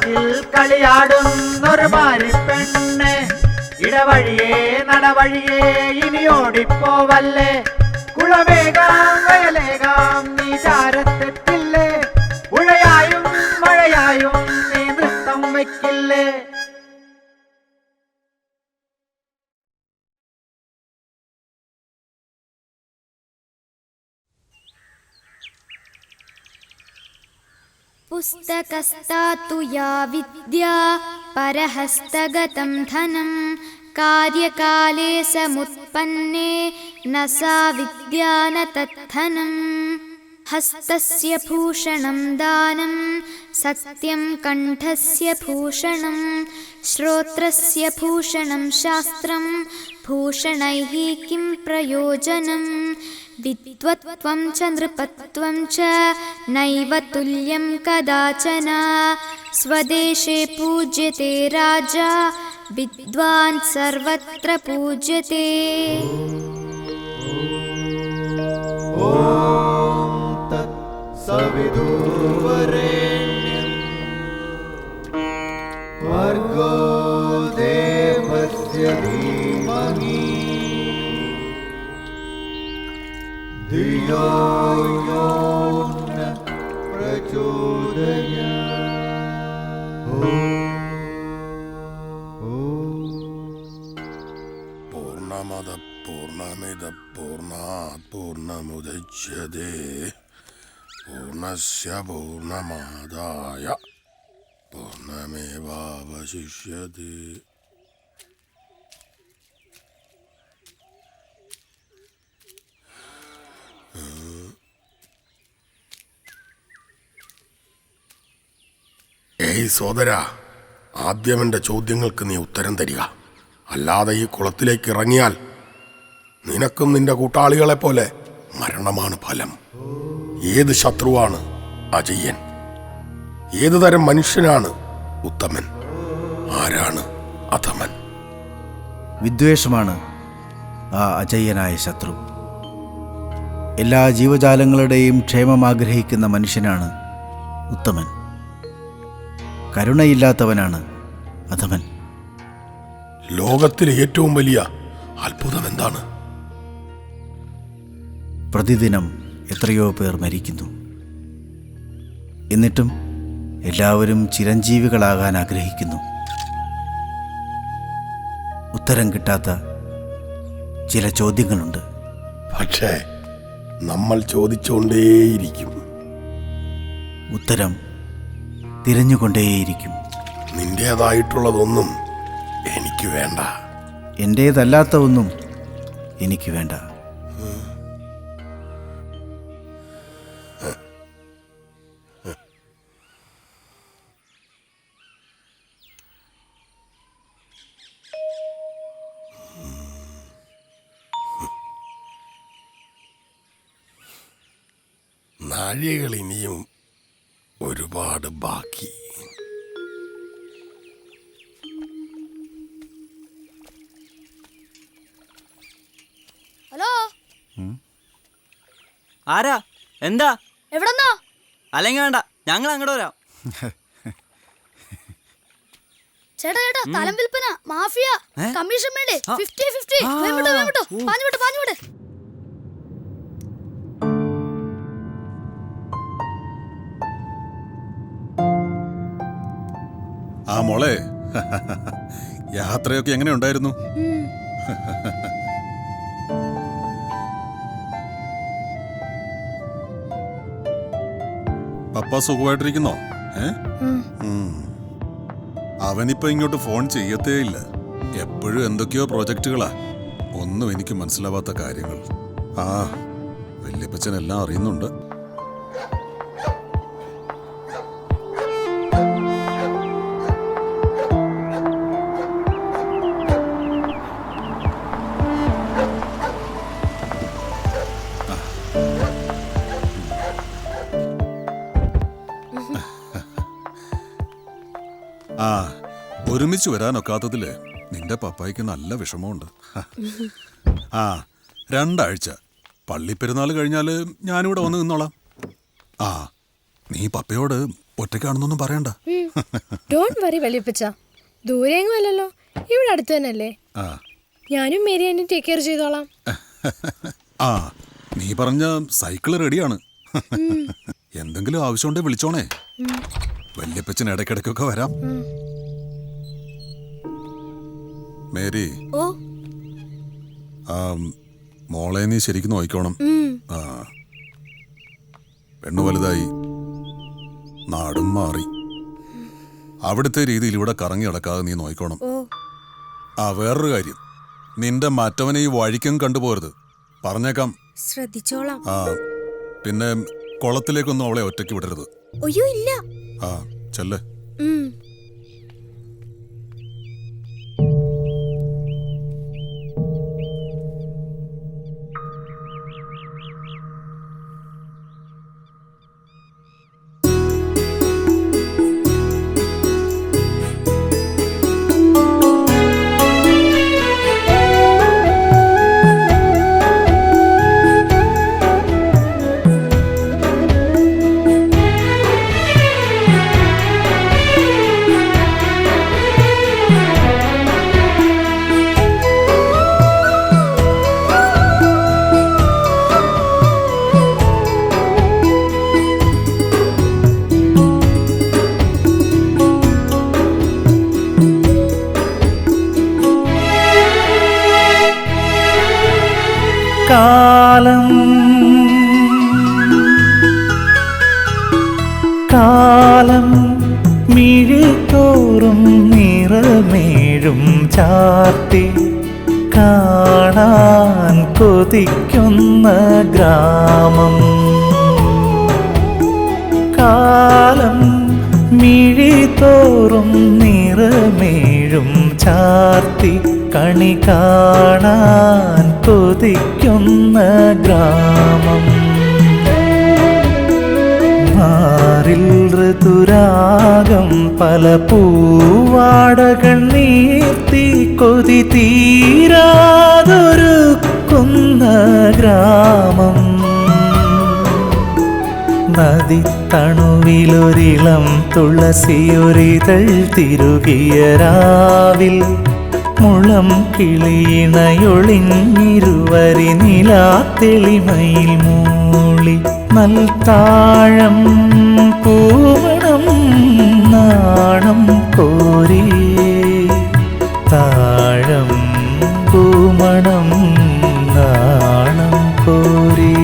കാട്ടിൽ കളിയാടുന്നൊരു മാരിപ്പെണ്ണ്, ഇടവഴിയേ നടവഴിയേ ഇനി ഓടിപ്പോവല്ലേ, കുളമേകാം വയലേകാം നീ ചാരത്തെത്തില്ലേ, പുഴയായും മഴയായും നീ നൃത്തം വയ്ക്കില്ലേ. പുസ്തകസ്താതു യാ വിദ്യാ പരഹസ്തഗതം ധനം, കാര്യകാലേ സമുത്പന്നേ ന സാ വിദ്യാ ന തദ്ധനം. ഹസ്തസ്യ ഭൂഷണം ദാനം സത്യം, കണ്ഠസ്യ ഭൂഷണം ശ്രോത്രസ്യ ഭൂഷണം ശാസ്ത്രം, ഭൂഷണൈഃ കിം പ്രയോജനം. വിദ്വത്വം ച നൃപത്വം ച നൈവ തുല്യം കദാചന, സ്വദേശേ പൂജ്യത്തെ രാജാ വിദ്വാൻ സർവത്ര പൂജ്യത്തെ. ഓം തത് സവിതുർവരേണ്യം ഭർഗോ ദേവസ്യ ധീമഹി ധിയോ യോ ന പ്രചോദയാത്. പൂർണ്ണമദ പൂർണ്ണമിദ പൂർണ്ണാത് പൂർണ്ണമുദച്യതേ പൂർണ്ണസ്യ പൂർണ്ണമാദായ പൂർണ്ണമേവാവശിഷ്യതേ. ഏയ് സോദരാ, ആദ്യം എൻ്റെ ചോദ്യങ്ങൾക്ക് നീ ഉത്തരം തരിക. അല്ലാതെ ഈ കുളത്തിലേക്ക് ഇറങ്ങിയാൽ നിനക്കും നിന്റെ കൂട്ടാളികളെ പോലെ മരണമാണ് ഫലം. ഏത് ശത്രുവാണ് അജയ്യൻ? ഏതു തരം മനുഷ്യനാണ് ഉത്തമൻ? ആരാണ് അധമൻ? വിദ്വേഷമാണ് ആ അജയ്യനായ ശത്രു. എല്ലാ ജീവജാലങ്ങളുടെയും ക്ഷേമം ആഗ്രഹിക്കുന്ന മനുഷ്യനാണ് ഉത്തമൻ. കരുണയില്ലാത്തവനാണ് അധമൻ. ലോകത്തിലെ ഏറ്റവും വലിയ അത്ഭുതം എന്താണ്? പ്രതിദിനം എത്രയോ പേർ മരിക്കുന്നു. എന്നിട്ടും എല്ലാവരും ചിരഞ്ജീവികളാകാൻ ആഗ്രഹിക്കുന്നു. ഉത്തരം കിട്ടാത്ത ചില ചോദ്യങ്ങളുണ്ട്. പക്ഷേ നമ്മൾ ചോദിച്ചുകൊണ്ടേയിരിക്കും. ഉത്തരം തിരഞ്ഞുകൊണ്ടേയിരിക്കും. നിന്റേതായിട്ടുള്ളതൊന്നും എനിക്ക് വേണ്ട. എൻ്റേതല്ലാത്ത ഒന്നും എനിക്ക് വേണ്ട. നാഴികൾ ഇനിയും ഒരുപാട് ബാക്കി. ഹലോ, ആരാ? എന്താ? എവിടെന്നാ? അല്ലെങ്കിൽ വേണ്ട, ഞങ്ങൾ അങ്ങോട്ട് വരാം. ചേട്ടാ ചേട്ടാ, സ്ഥലം വിൽപ്പന, മാഫിയ, കമ്മീഷൻ വേണ്ടേ? 50-50. പാഞ്ഞുവിട്ട്. ആ മോളെ, യാത്രയൊക്കെ എങ്ങനെ ഉണ്ടായിരുന്നു? പപ്പ സുഖമായിട്ടിരിക്കുന്നോ? അവനിപ്പോ ഇങ്ങോട്ട് ഫോൺ ചെയ്യത്തേ ഇല്ല. എപ്പോഴും എന്തൊക്കെയോ പ്രോജക്റ്റുകളാ. ഒന്നും എനിക്ക് മനസ്സിലാവാത്ത കാര്യങ്ങൾ. ആ, വല്യപ്പച്ചൻ എല്ലാം അറിയുന്നുണ്ട്. ആ, ഒരുമിച്ച് വരാനൊക്കാത്തതില് നിന്റെ പപ്പായ്ക്ക് നല്ല വിഷമമുണ്ട്. ആ, 2 ആഴ്ച പള്ളിപ്പെരുന്നാൾ കഴിഞ്ഞാല് ഞാനിവിടെ വന്ന് നിന്നോളാം. ആ, നീ പപ്പയോട് ഒറ്റയ്ക്കാണെന്നൊന്നും പറയണ്ട. ഡോണ്ട് വറി വലിയപ്പച്ച, ദൂരെയെങ്ങും അല്ലല്ലോ, ഇവിടെ അടുത്ത് തന്നെയല്ലേ. ആ ഞാനും മേരിയാനും ടേക്ക് കെയർ ചെയ്തോളാം. ആ നീ പറഞ്ഞ സൈക്കിള് റെഡിയാണ്. എന്തെങ്കിലും ആവശ്യമുണ്ടെ വിളിച്ചോണേ. വല്യപ്പച്ചൻ ഇടയ്ക്കിടയ്ക്കൊക്കെ വരാം. മേരി, ഓ മോളെ നീ ശരിക്കും നോക്കിക്കോണം. ആ പെണ്ണു വലുതായി, നാടും മാറി. അവിടുത്തെ രീതിയിൽ ഇവിടെ കറങ്ങി നടക്കാതെ നീ നോക്കിക്കോണം. ആ വേറൊരു കാര്യം, നിന്റെ മറ്റവനെ ഈ വഴിക്കും കണ്ടുപോരുത്, പറഞ്ഞേക്കാം. ശ്രദ്ധിച്ചോളാം. ആ പിന്നെ കുളത്തിലേക്കൊന്നും അവളെ ഒറ്റയ്ക്ക് വിടരുത്. അയ്യോ ഇല്ല. ആ ചെല്ലേ. കാലം മിഴിത്തോറും നിറമേഴും ചാർത്തി കാണാൻ കൊതിക്കുന്ന ഗ്രാമം. കാലം മിഴിത്തോറും നിറമേഴും ചാർത്തി കണി കാണാൻ കൊതിക്കുന്ന ഗ്രാമം. മാറിൽ ഋതുരാഗം പല പൂവാടകൾ നീർത്തി കൊതി തീരാതൊരുക്കുന്ന ഗ്രാമം. നദിത്തണുവിലൊരിളം തുളസിയൊരിതൾ തിരുകിയ രാവിൽ മുളം കിളിയിണയൊളിഞ്ഞിരുവരി നിലാത്തെളിമയിൽ മൂളി നൽത്താഴം പൂവണം നാണം കോരി. താഴം പൂമണം നാണം കോരി.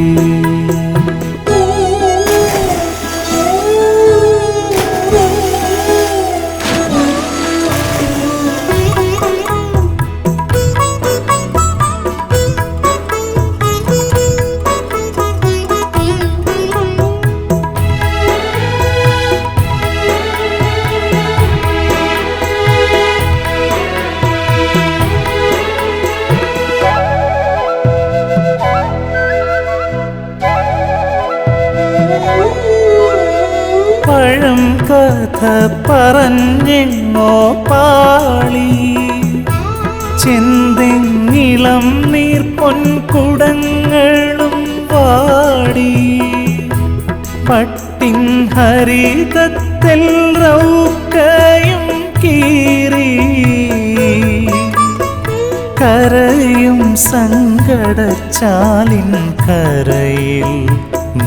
പഴം കഥ പറഞ്ഞെങ്ങോ പാളി ചെന്തെങ്ങിളം നീർപ്പൊൻകുടങ്ങളും പാടി. പട്ടിൻ ഹരിതത്തിൽ റൗക്കയും കീറി കരയും സങ്കടച്ചാലിൻ കരയിൽ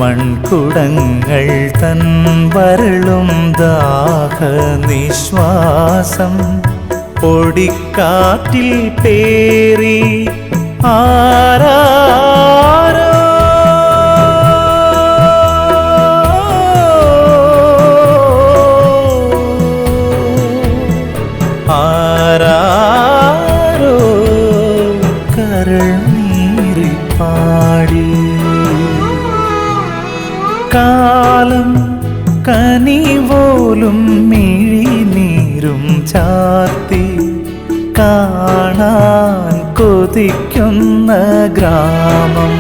മൺകുടങ്ങൾ തൻ വരളും ദാഹനിശ്വാസം പൊടിക്കാറ്റിൽ പേറി. ആരാരോ ആരാരോ കരൾ നീറി പാടി. കാലം കനിപോലും മിഴിനീരും ചാർത്തി കാണാൻ കൊതിക്കുന്ന ഗ്രാമം.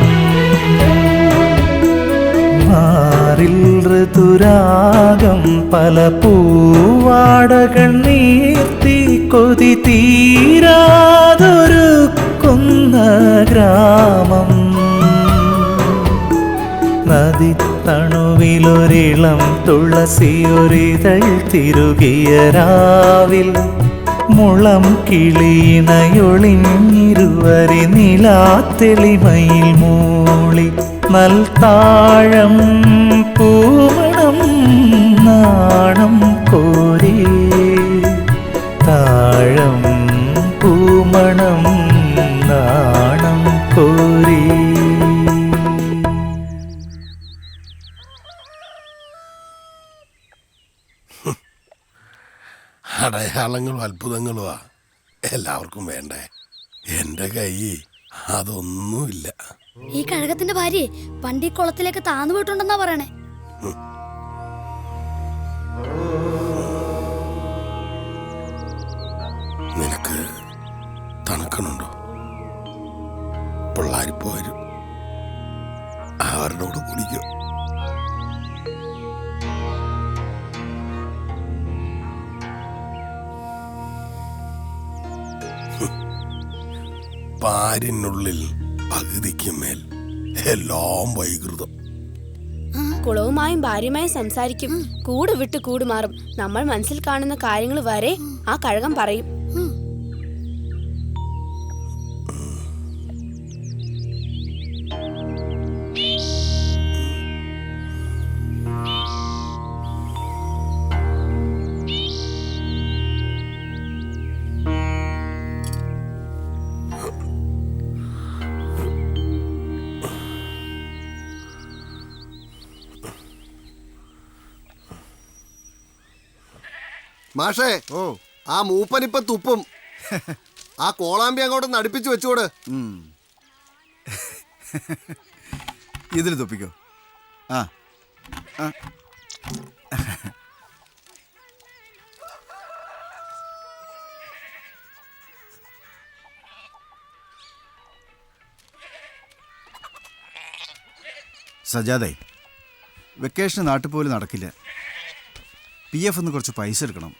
മാറിൽ ഋതുരാഗം പല പൂവാടകൾ നീർത്തി കൊതി തീരാതൊരുക്കുന്ന ഗ്രാമം. നദി തണുവിലൊരിളം തുളസിയൊരിതൾ തിരുകിയ രാവിൽ മുളം കിളിയിണയൊളിഞ്ഞിരുവരി നിലാത്തെളിമയിൽ മൂളി നൽതാഴം പൂമണം നാണം കോരി താഴം പൂമണം നാണം കോരി. അടയാളങ്ങളും അത്ഭുതങ്ങളുമാ എല്ലാവർക്കും വേണ്ടേ. എന്റെ കൈ അതൊന്നുമില്ല. ഈ കഴകത്തിന്റെ ഭാര്യ പണ്ട് ഈ കുളത്തിലേക്ക് താന്നു പോയിട്ടുണ്ടെന്നാ പറയണേ. നിനക്ക് തണുക്കണുണ്ടോ? പിള്ളാരിപ്പോ വരും, അവരുടെ കൂടെ കുടിക്കും. പാരിനുള്ളിൽ പകുതിക്ക് മേൽ എല്ലാം വൈകൃതം. കുളവുമായും ഭാര്യയുമായും സംസാരിക്കും. കൂട് വിട്ട് കൂട് മാറും. നമ്മൾ മനസ്സിൽ കാണുന്ന കാര്യങ്ങൾ വരെ ആ കഴകം പറയും. മാഷേ, ഓ ആ മൂപ്പനിപ്പ തുപ്പും. ആ കോളാമ്പി അങ്ങോട്ട് നടിപ്പിച്ചു വെച്ചോട്. ഇതിൽ തൊപ്പിക്കോ. ആ ആ. സജാദേ, വെക്കേഷന് നാട്ടിൽ പോലും നടക്കില്ല. PF ഒന്ന് കുറച്ച് പൈസ എടുക്കണം.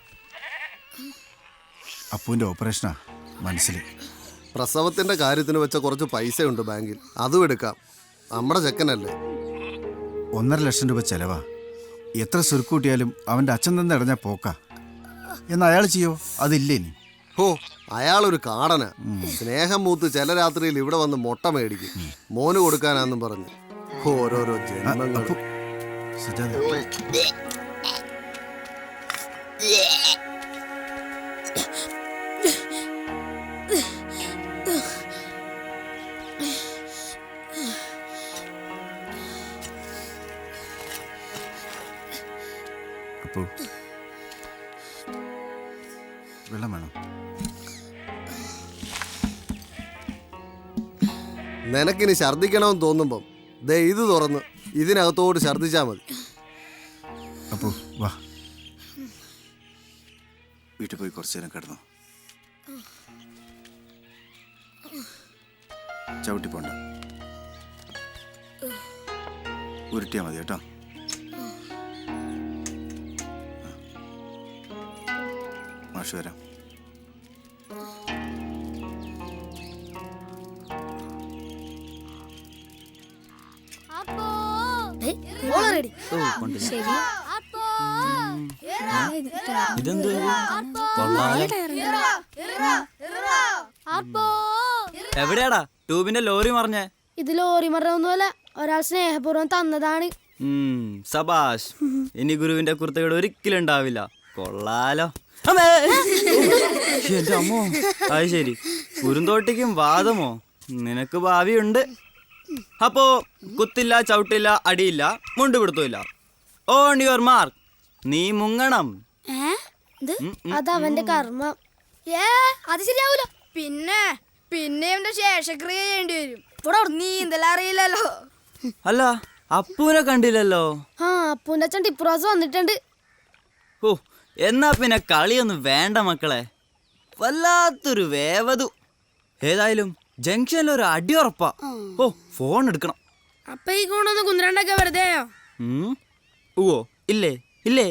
അപ്പൂൻ്റെ ഓപ്പറേഷനാ മനസ്സിൽ. പ്രസവത്തിന്റെ കാര്യത്തിന് വെച്ച കുറച്ച് പൈസയുണ്ട് ബാങ്കിൽ, അതും എടുക്കാം. നമ്മുടെ ചെക്കനല്ലേ. 1.5 ലക്ഷം രൂപ ചെലവാ. എത്ര സുരുക്കൂട്ടിയാലും അവൻ്റെ അച്ഛൻ തന്നെ ഇടഞ്ഞ പോക്കാ. എന്ന് അയാൾ ചെയ്യോ? അതില്ലേ ഇനി. ഹോ, അയാളൊരു കാടന. സ്നേഹം മൂത്ത് ചില രാത്രിയിൽ ഇവിടെ വന്ന് മുട്ട മേടിക്കും, മോന് കൊടുക്കാനാന്നും പറഞ്ഞു. ഓരോരോ ജന്മങ്ങൾ. സജാദേ, അപ്പോ വെള്ളം വേണം. നിനക്കിനി ഛർദിക്കണമെന്ന് തോന്നുമ്പം ദേ ഇത് തുറന്ന് ഇതിനകത്തോട്ട് ഛർദിച്ചാ മതി. അപ്പോ വാ, വീട്ടിൽ പോയി കുറച്ചു നേരം കിടന്നു. ചവിട്ടി പോണ്ട, ഉരുട്ടിയാ മതി കേട്ടോ. മാഷ് വരാം. ഇതെന്തോ എവിടെയാടാ ട്യൂബിന്റെ ലോറി മറിഞ്ഞേ? ഇത് ലോറി മറന്നൊന്നുമല്ല, ഒരാൾ സ്നേഹപൂർവ്വം തന്നതാണ്. സബാഷ്. ഇനി ഗുരുവിന്റെ കുർത്തകേട് ഒരിക്കലും ഉണ്ടാവില്ല. കൊള്ളാലോ. എന്റെ അമ്മോ, അത് ശരി. കുരുന്തോട്ടിക്കും വാദമോ? നിനക്ക് ഭാവിയുണ്ട്. അപ്പോ കുത്തില്ല, ചവിട്ടില്ല, അടിയില്ല, മുണ്ടുപിടുത്തില്ല. On your mark. നീ മുങ്ങണം. അതവന്റെ കർമ്മം. അത് ശരിയാവൂല. പിന്നെ പിന്നെ ശേഷക്രിയ ചെയ്യേണ്ടി വരും. ഇവിടെ നീന്തല അറിയില്ലല്ലോ. അല്ല, അപ്പൂനെ കണ്ടില്ലല്ലോ. ആ, അപ്പൂന്റെ അച്ഛൻ ടിപ്പുറാസ് വന്നിട്ടുണ്ട്. ഓ, എന്നാ പിന്നെ കളിയൊന്നും വേണ്ട മക്കളെ. വല്ലാത്തൊരു വേവതു. ഏതായാലും ജംഗ്ഷനിൽ ഒരു അടി ഉറപ്പാ. ഓ, ഫോൺ എടുക്കണം. അപ്പൊ ഈ കൊണ്ടൊന്ന് കുന്ത്രണ്ടൊക്കെ വെറുതെയോ? ഓ, ഇല്ലേ ഇല്ലേ,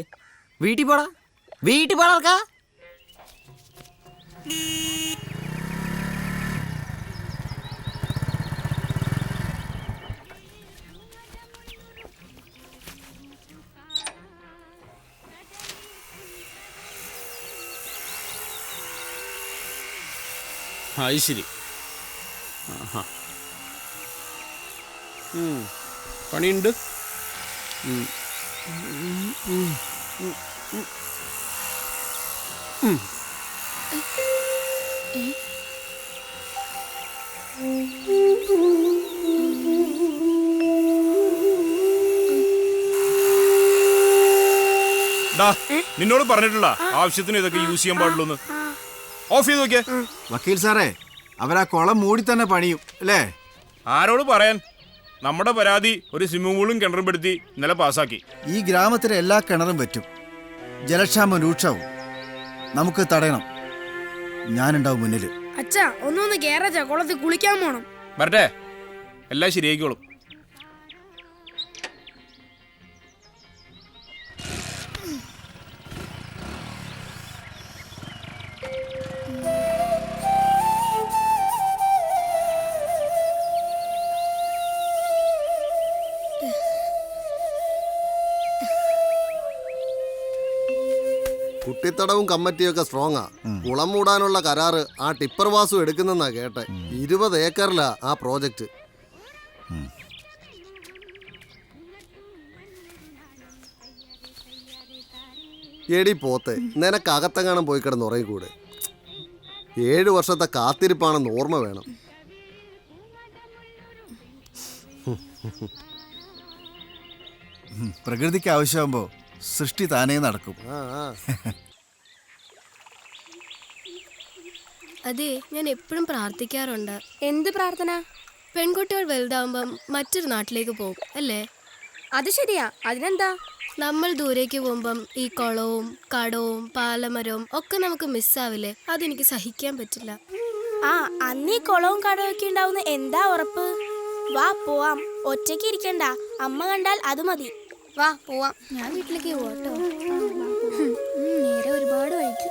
വീട്ടിൽ പോടാ, വീട്ടിൽ പോടാ. അത് ശരി. ആഹാ. പണിയുണ്ട്. നിന്നോട് പറഞ്ഞിട്ടുള്ള ആവശ്യത്തിന് ഇതൊക്കെ യൂസ് ചെയ്യാൻ പാടുള്ളൂ. ഓഫ് ചെയ്ത് നോക്കിയേ. വക്കീൽ സാറേ, അവരാ കുളം മൂടി തന്നെ പണിയും അല്ലേ? ആരോട് പറയാൻ? നമ്മുടെ പരാതി ഒരു സ്വിമ്മിംഗ് പൂളും കിണറും പെടുത്തി ഇന്നലെ പാസ്സാക്കി. ഈ ഗ്രാമത്തിലെ എല്ലാ കിണറും പറ്റും. ജലക്ഷാമം രൂക്ഷവും. നമുക്ക് തടയണം. ഞാനുണ്ടാവും മുന്നിൽ. അച്ഛാ ഒന്നൊന്ന് കേറച്ചാ, കുളത്തിൽ കുളിക്കാൻ പോണം. വരട്ടെ, എല്ലാം ശരിയായിക്കോളും. കുട്ടിത്തടവും കമ്മിറ്റിയൊക്കെ സ്ട്രോങ്ങാ. കുളം മൂടാനുള്ള കരാറ് ആ ടിപ്പർ വാസു എടുക്കുന്നെന്നാ കേട്ടെ. 20 ഏക്കറിലാ ആ പ്രോജക്റ്റ്. എടി പോത്തെ, നിനക്കകത്തെങ്ങാനും പോയി കിടന്ന് ഉറങ്ങിക്കൂടെ? 7 വർഷത്തെ കാത്തിരിപ്പാണെന്ന് ഓർമ്മ വേണം. പ്രകൃതിക്ക് ആവശ്യമാകുമ്പോ സൃഷ്ടി താനേ നടക്കും. അതെ, ഞാൻ എപ്പോഴും പ്രാർത്ഥിക്കാറുണ്ട്. എന്ത് പ്രാർത്ഥന? പെൺകുട്ടികൾ വലുതാവുമ്പം മറ്റൊരു നാട്ടിലേക്ക് പോകും അല്ലേ? അത് ശരിയാ. അതിനെന്താ? നമ്മൾ ദൂരേക്ക് പോകുമ്പം ഈ കുളവും കടവും പാലമരവും ഒക്കെ നമുക്ക് മിസ്സാവില്ലേ? അതെനിക്ക് സഹിക്കാൻ പറ്റില്ല. ആ, അന്നീ കുളവും കടവും ഒക്കെ ഉണ്ടാവുന്ന എന്താ ഉറപ്പ്? വാ പോവാം. ഒറ്റയ്ക്ക് ഇരിക്കണ്ട. അമ്മ കണ്ടാൽ അത് മതി. വാ പോവാം. ഞാൻ വീട്ടിലേക്ക് പോവാട്ടോ. നേരെ ഒരുപാട് വഴിക്ക്.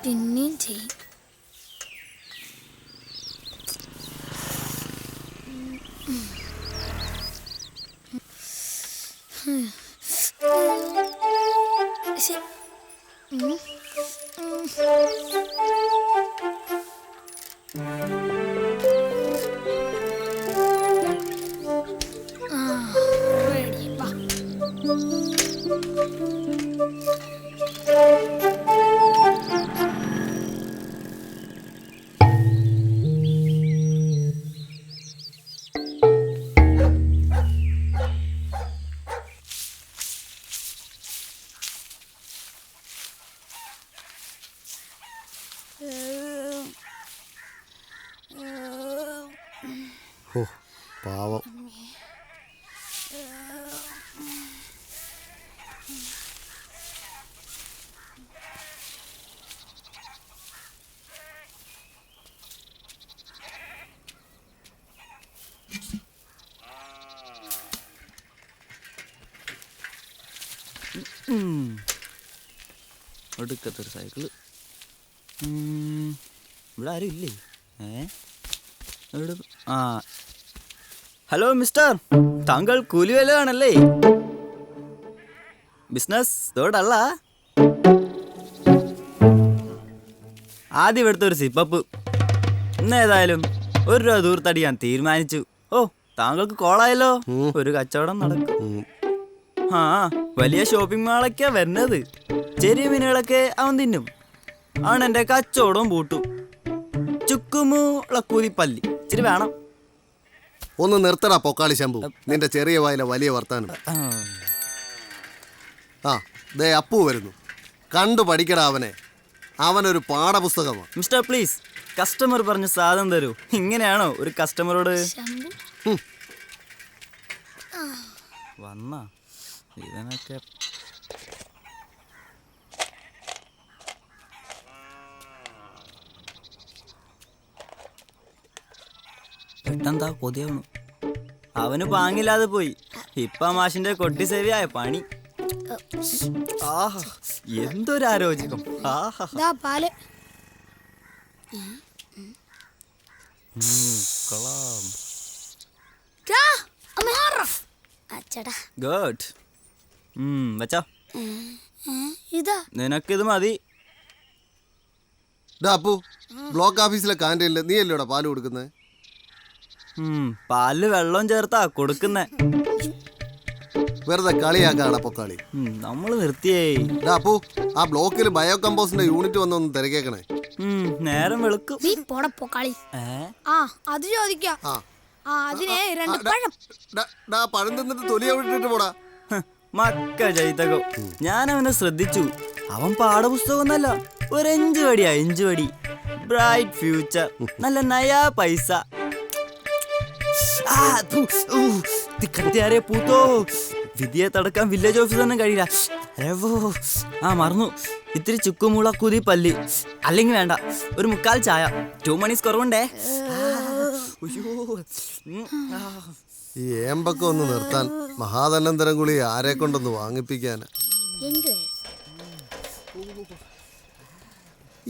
പിന്നെയും ചെയ്യും. ഓ പാവം. ഒടുക്കത്തൊരു സൈക്കിള്. ഇവിടെ ആരും ഇല്ലേ? ആ, ഹലോ മിസ്റ്റർ, താങ്കൾ കൂലിവേലയാണല്ലേ? ബിസിനസ് തോടല്ല. ആദ്യം ഇവിടുത്തെ ഒരു സിപ്പപ്പ്. ഇന്നേതായാലും 1 രൂപ ദൂരത്തടിയാൻ തീരുമാനിച്ചു. ഓ, താങ്കൾക്ക് കോളായല്ലോ. ഒരു കച്ചവടം നടക്കും. ആ, വലിയ ഷോപ്പിംഗ് മാളൊക്കെയാ വരുന്നത്. ചെറിയ മീനുകളൊക്കെ അവൻ തിന്നും. അവൻ എൻ്റെ കച്ചവടവും പൂട്ടും. ചുക്കുമുളക്കൂതിപ്പല്ലി ഇച്ചിരി വേണം. ഒന്ന് നിർത്തടാ പൊക്കാളി ശമ്പു, നിന്റെ ചെറിയ വായിലെ വലിയ വർത്താനം. ആ ദേ അപ്പു വരുന്നു. കണ്ടു പഠിക്കടാ അവനെ. അവനൊരു പാഠപുസ്തകമാണ്. മിസ്റ്റർ പ്ലീസ്, കസ്റ്റമർ പറഞ്ഞ സാധനം തരൂ. ഇങ്ങനെയാണോ ഒരു കസ്റ്റമറോട്? വന്നാ ഇവനൊക്കെ. ഇതെന്താ കൊതിയാവണു. അവന് പാങ്ങില്ലാതെ പോയി. ഇപ്പൊ മാഷിന്റെ കൊട്ടി സേവിയായ പണി. ആഹാ, എന്തൊരു ആരോചകം. ആഹാ, പാല് കൊള്ളാം. ഗുഡ്. വെച്ചോ, ഇതാ നിനക്കിത് മതി. അപ്പു, ബ്ലോക്ക് ഓഫീസിലെ കാന്റീനില് നീ അല്ലേടാ പാല് കൊടുക്കുന്നത്? പാലില് വെള്ളം ചേർത്താ കൊടുക്കുന്നേ. വെറുതെ കളിയാക്കാണ് പൊക്കാളി. നമ്മള് നിർത്തിയേ. അപ്പു, ആ ബ്ലോക്കിൽ ബയോ കമ്പോസ്റ്റിന്റെ യൂണിറ്റ് വന്നൊന്ന് തിരക്കേക്കണേ. നേരം വെളുക്കും. നീ പോടാ പൊക്കാളി. ആ അത് ചോദിക്കാം. അതിനെ 2 പഴം. പഴം തിന്നിട്ട് തൊലിയ വിട്ടിട്ട് പോടാ. മക്ക ജൈതകം. ഞാൻ അവനെ ശ്രദ്ധിച്ചു. അവൻ പാഠപുസ്തകമൊന്നല്ല, ഒരു 5 വടിയാ. 5 വടി. ബ്രൈറ്റ് ഫ്യൂച്ചർ, നല്ല നയാ പൈസ. പൂത്തോ, വിധിയെ തടക്കാൻ വില്ലേജ് ഓഫീസറിനും കഴിയില്ല. മറന്നു, ഇത്തിരി ചുക്കുമുള കുതി പല്ലി. അല്ലെങ്കിൽ വേണ്ട, ഒരു 3/4 ചായ. 2 മണീസ് കുറവുണ്ടേ. ഈ ഏമ്പൊക്കെ ഒന്ന് നിർത്താൻ മഹാധനന്തരം കുളി ആരെ കൊണ്ടൊന്ന് വാങ്ങിപ്പിക്കാന്.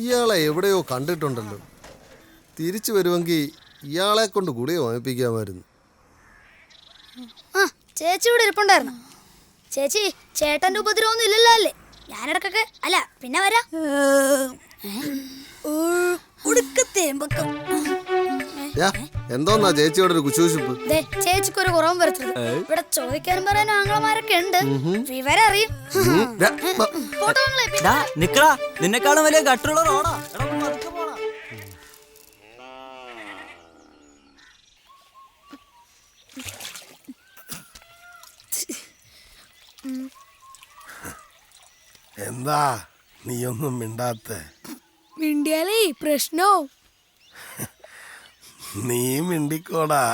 ഇയാളെ എവിടെയോ കണ്ടിട്ടുണ്ടല്ലോ. തിരിച്ചു വരുമെങ്കിൽ ഇയാളെ കൊണ്ട് ഗുളിക വാങ്ങിപ്പിക്കാമായിരുന്നു. ചേച്ചി ഇവിടെ ഇരിപ്പുണ്ടായിരുന്നു. ചേച്ചി, ചേട്ടന്റെ ഉപദ്രവൊന്നും ഇല്ലല്ലോ അല്ലേ? ഞാനിടക്കൊക്കെ അല്ല പിന്നെ വരാം. എന്തോന്നാ ചേച്ചിയോടെ ഒരു കുശൂശിപ്പ്? ചേച്ചിക്ക് ഒരു കുറവും വരത്തത്. ഇവിടെ ചോദിക്കാനും പറയാനും ആങ്ങളമാരൊക്കെ ഉണ്ട്. വിവരം അറിയും. നിക്കടാ, നിന്നെക്കാളും വലിയ ഗട്ടറുള്ള റോഡാ. എന്താ നീയൊന്നും മിണ്ടാത്ത? മിണ്ടിയാലേ പ്രശ്നോ. നീ മിണ്ടിക്കോടാ.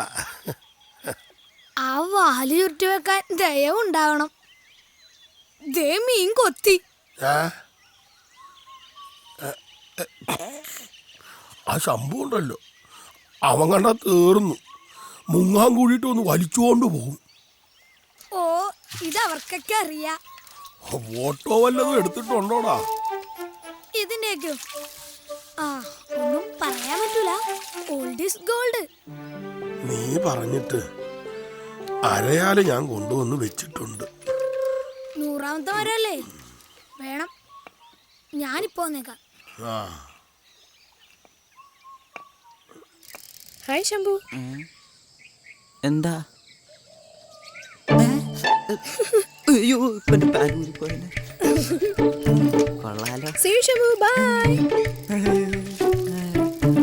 ആ വാല് ചുരുട്ടി വെക്കാൻ ദയവുണ്ടാവണം. ദേ മീൻ കൊത്തി. ആ സംഭവം ഉണ്ടല്ലോ, അവൻ കണ്ടാ തീർന്നു. മുങ്ങാൻ കൂടിയിട്ട് ഒന്ന് വലിച്ചുകൊണ്ട് പോകും. ഓ, ഇതവർക്കൊക്കെ അറിയാ. ഫോട്ടോ വല്ലതും എടുത്തിട്ടുണ്ടോടാ? ഇതിന്റെയൊക്കെയോ? ഒന്നും പറയാൻ പറ്റൂല. Old is gold. നീ പറഞ്ഞിട്ട് അരയാല് ഞാൻ കൊണ്ടുവന്ന് വെച്ചിട്ടുണ്ട്. 100ാമത്തെ വരല്ലേ വേണം. ഞാനിപ്പോ വന്നേക്കാം. ഹായ് ശംഭു. എന്താ? അയ്യോ, കൊള്ളാലോ.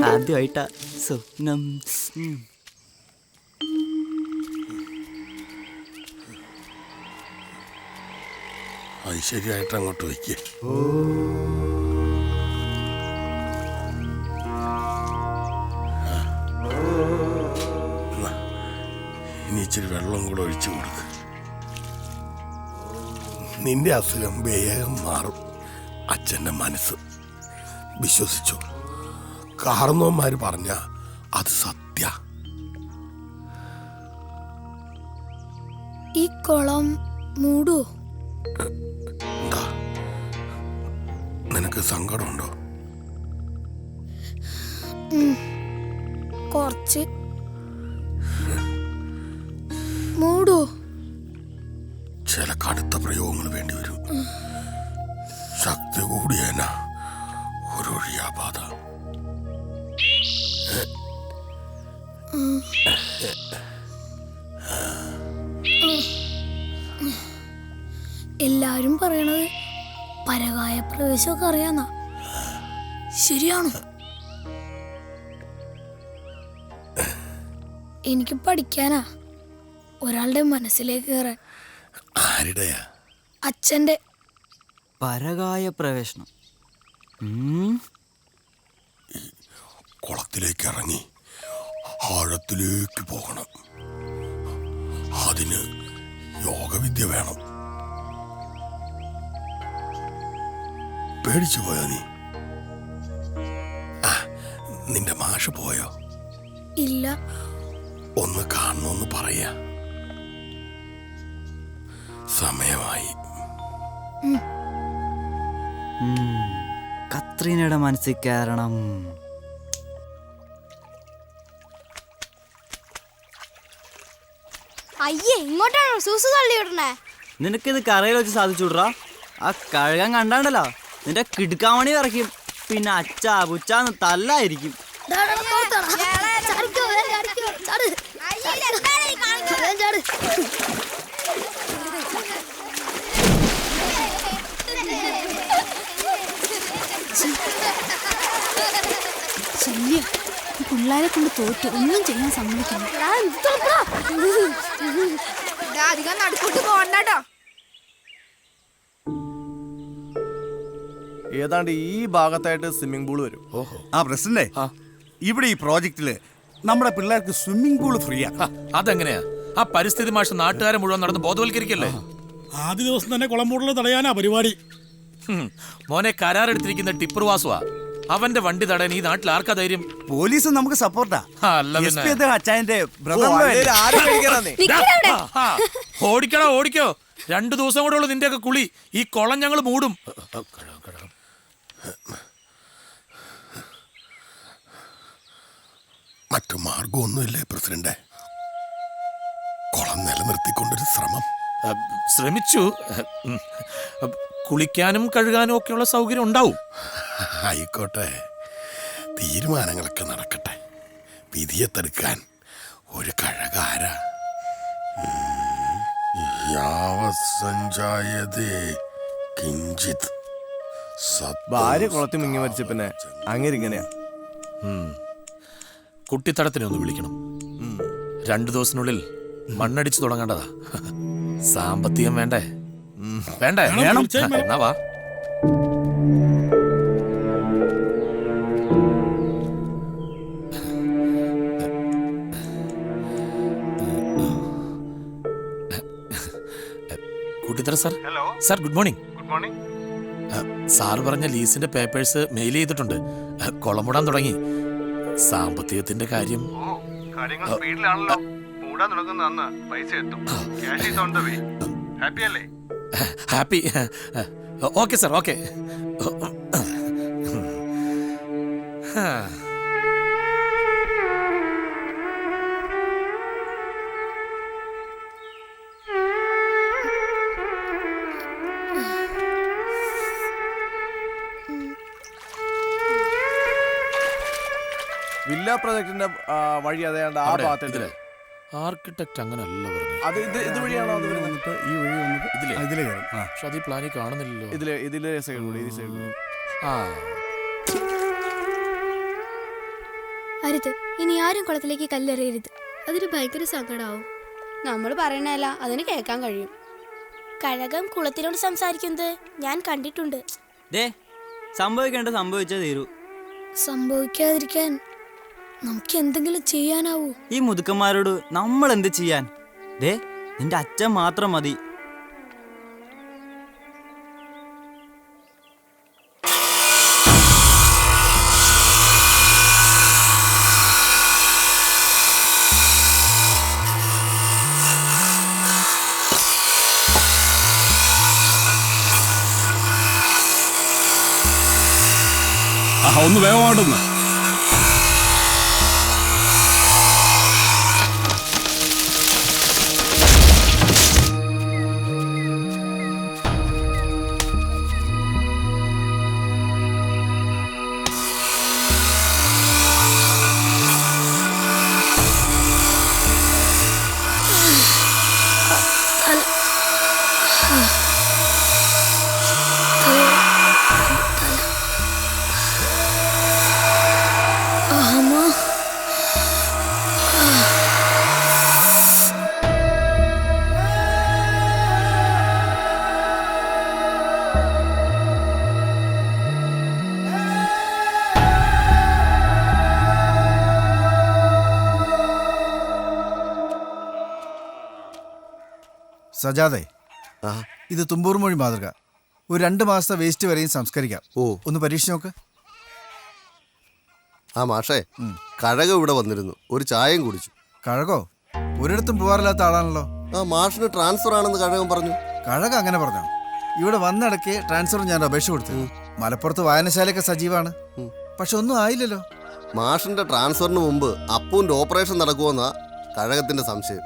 ആദ്യമായിട്ടാ സ്വപ്നം. ഐശ്വര്യമായിട്ട് അങ്ങോട്ട് വയ്ക്കേ. ഇനി ഇച്ചിരി വെള്ളം കൂടെ ഒഴിച്ചു കൊടുക്ക്. നിന്റെ അസുഖം വേഗം മാറും. അച്ഛൻ്റെ മനസ്സ് വിശ്വസിച്ചു. കാരണവന്മാര് പറഞ്ഞ അത് സത്യ. ഈ കുളം മൂടുവോ? എന്താ, നിനക്ക് സങ്കടമുണ്ടോ? കുറച്ച്. മൂടുവോ? ചില കടുത്ത പ്രയോഗങ്ങൾ വേണ്ടി വരും. ശക്തി കൂടിയന ഒരൊഴിയാപാത. എല്ലാരും പറയണത് പരകായ പ്രവേശമൊക്കെ അറിയാന്നാ. ശരിയാണോ? എനിക്ക് പഠിക്കാനാ, ഒരാളുടെ മനസ്സിലേക്ക് കയറാൻ. ആരുടെയാ? അച്ഛന്റെ. പരകായ പ്രവേശനം. കുളത്തിലേക്ക് ഇറങ്ങി ആഴത്തിലേക്ക് പോകണം. അതിന് യോഗവിദ്യ വേണം. പേടിച്ചു പോയോ നീ? നിന്റെ മാഷ് പോയോ? ഇല്ല. ഒന്ന് കാണണമെന്ന് പറയാ. സമയമായി. കത്രീനയുടെ മനസ്സിൽ കയറണം. അയ്യേ ഇങ്ങോട്ടാണോ സൂസു തള്ളി വിടണേ? നിനക്കിത് കറയിൽ വെച്ച് സാധിച്ചു വിടറാ. ആ കഴുകാൻ കണ്ടാണ്ടല്ലോ നിന്റെ കിടുക്കാമണി ഇറക്കും. പിന്നെ അച്ചാ പുച്ചാന്ന് തല്ലായിരിക്കും. പിള്ളേരെ കൊണ്ട് തോറ്റ് ഒന്നും ചെയ്യാൻ സമ്മതിക്കുന്നു. അധികം നടുക്കൂട്ട് പോകണ്ടോ. ഏതാണ്ട് ഈ ഭാഗത്തായിട്ട് സ്വിമ്മിംഗ് പൂൾ വരും. ആ പ്രസിഡന്റേ, ഇവിടെ ഈ പ്രോജക്റ്റില് നമ്മുടെ പിള്ളേർക്ക് സ്വിമ്മിംഗ് പൂൾ ഫ്രീയാ. അതെങ്ങനെയാ? ആ പരിസ്ഥിതി മാഷ് നാട്ടുകാരെ മുഴുവൻ നടന്ന് ബോധവൽക്കരിക്കല്ലേ? ആദ്യ ദിവസം തന്നെ കുളംമൂടൽ തടയാനാ പരിപാടി. മോനെ കരാറെടുത്തിരിക്കുന്ന ടിപ്പർ വാസുവാ. അവന്റെ വണ്ടി തടയാൻ ഈ നാട്ടിൽ ആർക്കാ ധൈര്യം? പോലീസ് നമുക്ക് സപ്പോർട്ടാ. അച്ചായന്റെ ഓടിക്കടോ ഓടിക്കോ. 2 ദിവസം കൂടെ ഉള്ളു നിന്റെയൊക്കെ കുളി. ഈ കുളം ഞങ്ങൾ മൂടും. മറ്റു മാർഗമൊന്നുമില്ലേ പ്രസിഡന്റ്? കുളം നിലനിർത്തിക്കൊണ്ടൊരു ശ്രമം. ശ്രമിച്ചു. കുളിക്കാനും കഴുകാനും ഒക്കെയുള്ള സൗകര്യം ഉണ്ടാവും. ആയിക്കോട്ടെ, തീരുമാനങ്ങളൊക്കെ നടക്കട്ടെ. വിധിയെത്തെടുക്കാൻ ഒരു കഴകാര. ഭാര്യ കുളത്തിൽ മുങ്ങി മരിച്ച പിന്നെ അങ്ങനെയാ. കുട്ടിത്തടത്തിനെ ഒന്ന് വിളിക്കണം. 2 ദിവസത്തിനുള്ളിൽ മണ്ണടിച്ചു തുടങ്ങേണ്ടതാ. സാമ്പത്തികം വേണ്ടേ? വേണ്ടേ? എന്നാ വാ. കൂട്ടിത്തറ sir. Sir good morning. Sir പറഞ്ഞ ലീസിന്റെ പേപ്പേഴ്സ് മെയിൽ ചെയ്തിട്ടുണ്ട്. കുളം മൂടാൻ തുടങ്ങി. സാമ്പത്തികത്തിന്റെ കാര്യം happy. Okay sir, okay. Villa പ്രൊജക്ടിന്റെ വഴി അതേണ്ട ആ ഭാഗത്ത്. ആർക്കിടെക്ട് അങ്ങനല്ല പറഞ്ഞു. അത് ഇത് വഴിയാണോ അത് വരുന്നത്? ഈ വഴി വന്നിട്ട് ഇതിലേ കയറും. പക്ഷെ അത് ഈ പ്ലാനിൽ കാണുന്നില്ലല്ലോ. ഇതിലെ സൈഡ് കൂടി ഈ സൈഡ് കൂടി. അരുത്, ഇനി ആരും കുളത്തിലേക്ക് കല്ലെറിയരുത്. അതൊരു ഭയങ്കര സങ്കടാവും. നമ്മൾ പറയണല്ല അതിന് കേൾക്കാൻ കഴിയും. കഴകം കുളത്തിനോട് സംസാരിക്കുന്നത് ഞാൻ കണ്ടിട്ടുണ്ട്. സംഭവിക്കേണ്ട സംഭവിച്ചേ തീരൂ. സംഭവിക്കാതിരിക്കാൻ നമുക്ക് എന്തെങ്കിലും ചെയ്യാനാവൂ? ഈ മുതുക്കന്മാരോട് നമ്മൾ എന്ത് ചെയ്യാൻ? നിന്റെ അച്ഛൻ മാത്രം മതി. ഒന്ന് വേഗമായിട്ടൊന്ന്. സജാദേ, ഇത് തുമ്പൂർ മൊഴി മാതൃക. ഒരു 2 മാസത്തെ വേസ്റ്റ് വരെയും സംസ്കരിക്കാം. ഒന്ന് പരീക്ഷിച്ച് നോക്ക്. ആ മാഷേ, കഴകം ഇവിടെ വന്നിരുന്നു, ഒരു ചായയും കുടിച്ചു. കഴകോ ഒരിടത്തും പോകാറില്ലാത്ത ആളാണല്ലോ. ആ മാഷിന് ട്രാൻസ്ഫർ ആണെന്ന് കഴകം പറഞ്ഞു. കഴക അങ്ങനെ പറഞ്ഞോ? ഇവിടെ വന്നിടയ്ക്ക് ട്രാൻസ്ഫർ ഞാൻ അപേക്ഷ കൊടുത്തു. മലപ്പുറത്ത് വായനശാലയൊക്കെ സജീവാണ്, പക്ഷെ ഒന്നും ആയില്ലല്ലോ. മാഷിന്റെ ട്രാൻസ്ഫറിന് മുമ്പ് അപ്പുവിന്റെ ഓപ്പറേഷൻ നടക്കുമെന്നാ കഴകത്തിന്റെ സംശയം.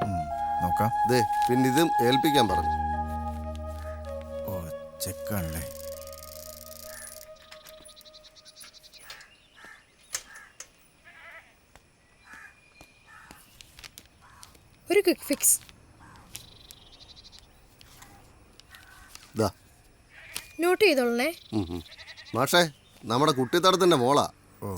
നോക്കാം. ദേ പിന്നെ ഇതും ഏൽപ്പിക്കാൻ പറഞ്ഞു. ഓ ചെക്കാണല്ലേ. ഒരു ക്വിക്ക് ഫിക്സ്. ദാ നോട്ട് ചെയ്തോളണേ. മാഷേ നമ്മുടെ കുട്ടിത്തടത്തിന്റെ മോളാ. ഓ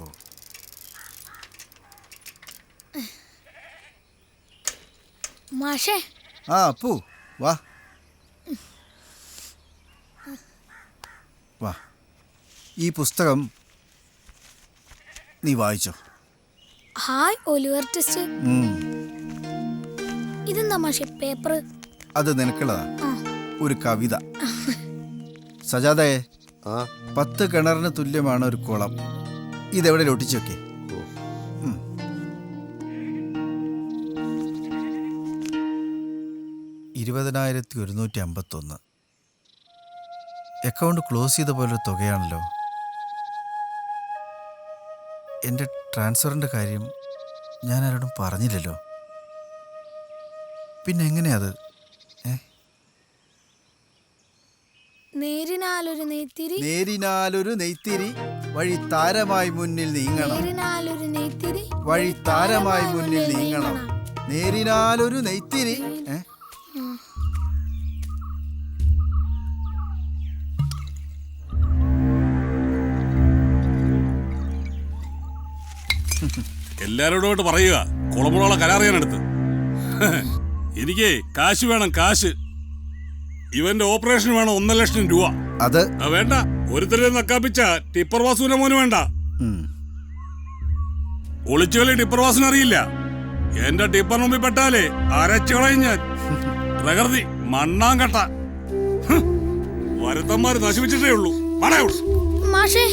മാഷേ. ആ അപ്പു വാ വാ. ഈ പുസ്തകം നീ വായിച്ചോ. Hi Oliver Twist. ഇതെന്താ മാഷേ പേപ്പർ? അത് നിനക്കുള്ളതാ, ഒരു കവിത. സജാദേ, 10 കിണറിന് തുല്യമാണ് ഒരു കുളം. ഇതെവിടെ ഒട്ടിച്ചു വെക്കേ. 20,151. അക്കൗണ്ട് ക്ലോസ് ചെയ്ത പോലൊരു തുകയാണല്ലോ. എൻ്റെ ട്രാൻസ്ഫറിൻ്റെ കാര്യം ഞാൻ ആരോടും പറഞ്ഞില്ലല്ലോ. പിന്നെ എങ്ങനെയാ അത്? നേരിനാലൊരു നെയ്ത്തിരി, നേരിനാലൊരു നെയ്ത്തിരി വഴി താരമായി മുന്നിൽ നീങ്ങണം. നേരിനാലൊരു നെയ്ത്തിരി വഴി താരമായി മുന്നിൽ നീങ്ങണം. നേരിനാലൊരു നെയ്ത്തിരി. എല്ലാരോടുമായിട്ട് പറയുക കുളമുളകളെ കരാറിയാനെടുത്ത്. എനിക്ക് കാശ് വേണം, കാശ്. ഇവന്റെ ഓപ്പറേഷൻ വേണം 1.5 ലക്ഷം രൂപ. അത് വേണ്ട, ഒരുത്തരെ നക്കാപ്പിച്ച ടിപ്പർ വാസുവിന്റെ മോന് വേണ്ട. ഒളിച്ചുകളി ടിപ്പർ വാസുവിന് അറിയില്ല. എന്റെ ടിപ്പർ മുമ്പിൽ പെട്ടാലേ അരച്ചുകളയും ഞാൻ. പ്രകൃതി മണ്ണാങ്കട്ട വരുത്തന്മാര് നശിപ്പിച്ചിട്ടേ ഉള്ളൂ. മാഷേ.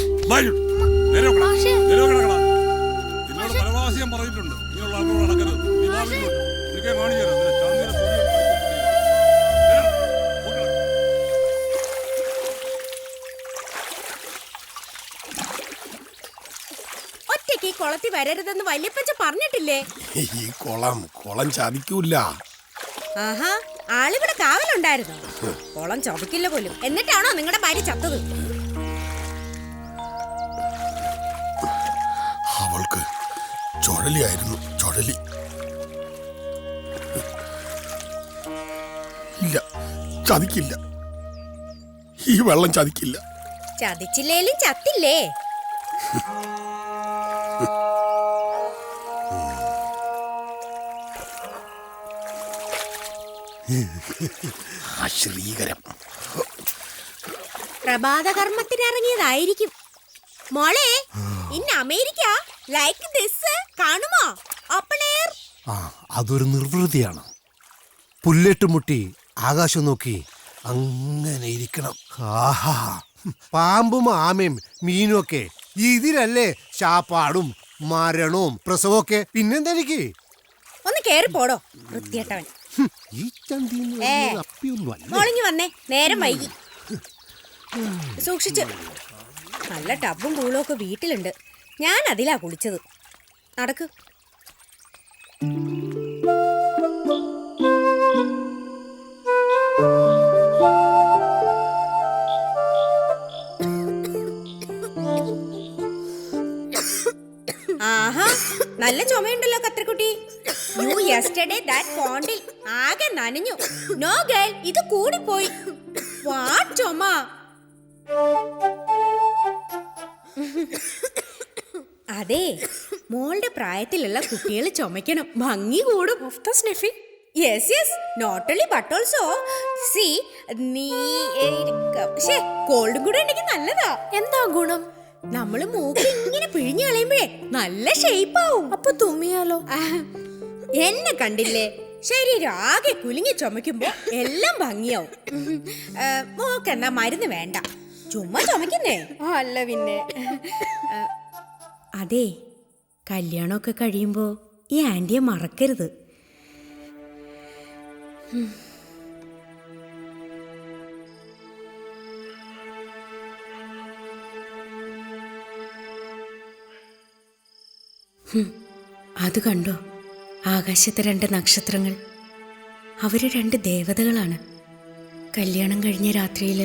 നിന്നോട് പരമാവശം പറഞ്ഞിട്ടുണ്ട്, ഇങ്ങനെയുള്ള ആളുകൾ നടക്കരുത്. എനിക്ക് കാണിച്ചു ഒറ്റയ്ക്ക് ഈ കുളത്തിൽ വരരുതെന്ന് വല്യപ്പച്ച പറഞ്ഞിട്ടില്ലേ? ഈ കുളം ചതിക്കൂല. ആഹാ, ആളിവിടെ കാവലുണ്ടായിരുന്നു. കുളം ചതിക്കില്ല പോലും. എന്നിട്ടാണോ നിങ്ങളുടെ ഭാര്യ ചത്തത്? അവൾക്ക് ചുഴലിയായിരുന്നു, ചുഴലി. ഇല്ല, ചതിക്കില്ല. ഈ വെള്ളം ചതിക്കില്ല. ചതിച്ചില്ലേലും ചത്തില്ലേ? ശ്രീകരം പ്രഭാത കർമ്മത്തിനിറങ്ങിയതായിരിക്കും. മോളെ, ഇൻ അമേരിക്ക ലൈക്ക് ദിസ് കാണുമോ? ഓപ്പണേർ. അതൊരു നിർവൃതിയാണ്. പുല്ലിട്ട് മുട്ടി ആകാശം നോക്കി അങ്ങനെ ഇരിക്കണം. ആഹാ, പാമ്പും ആമയും മീനും ഒക്കെ ഇതിലല്ലേ ശാപ്പാടും മരണവും പ്രസവമൊക്കെ. പിന്നെന്തെനിക്ക് ഒന്ന് കേറി പോടോ വൃത്തിയേട്ടവൻ. ഈ ചന്തി മോളിങ്ങി വന്നേ, നേരം വൈകി. സൂക്ഷിച്ച്. നല്ല ടബും പൂളും ഒക്കെ വീട്ടിലുണ്ട്. ഞാൻ അതിലാ കുളിച്ചത്. നടക്ക്. ആഹാ, നല്ല ചുമയുണ്ടല്ലോ കത്രക്കുട്ടി. യു യെസ്റ്റർഡേ ദാറ്റ് പോണ്ടിൽ ആകെ നനഞ്ഞു. നോ ഗേൾ, ഇത് കൂടിപ്പോയി. വാട്ട് ചുമ. അതെ, മോളുടെ പ്രായത്തിലുള്ള കുട്ടികൾ ചുമക്കണം, ഭംഗി കൂടും. Yes yes, not only but also see നീ കോൾഡും കൂടെ ഉണ്ടെങ്കിൽ നല്ലതാ. എന്താ ഗുണം? നമ്മള് മൂക്ക് ഇങ്ങനെ പിഴിഞ്ഞു കളയുമ്പോഴേ നല്ല ഷേപ്പാവും. അപ്പൊ തുമ്മിയാലോ? എന്നെ കണ്ടില്ലേ, ശരീരം ആകെ കുലുങ്ങി ചുമക്കുമ്പോ എല്ലാം ഭംഗിയാവും. മോക്കെന്നാ മരുന്ന് വേണ്ട, ചുമ്മാ ചുമക്കുന്നേ. അല്ല പിന്നെ. അതെ, കല്യാണമൊക്കെ കഴിയുമ്പോ ഈ ആൻറ്റിയെ മറക്കരുത്. അത് കണ്ടോ, ആകാശത്തെ 2 നക്ഷത്രങ്ങൾ. അവര് 2 ദേവതകളാണ്. കല്യാണം കഴിഞ്ഞ രാത്രിയിൽ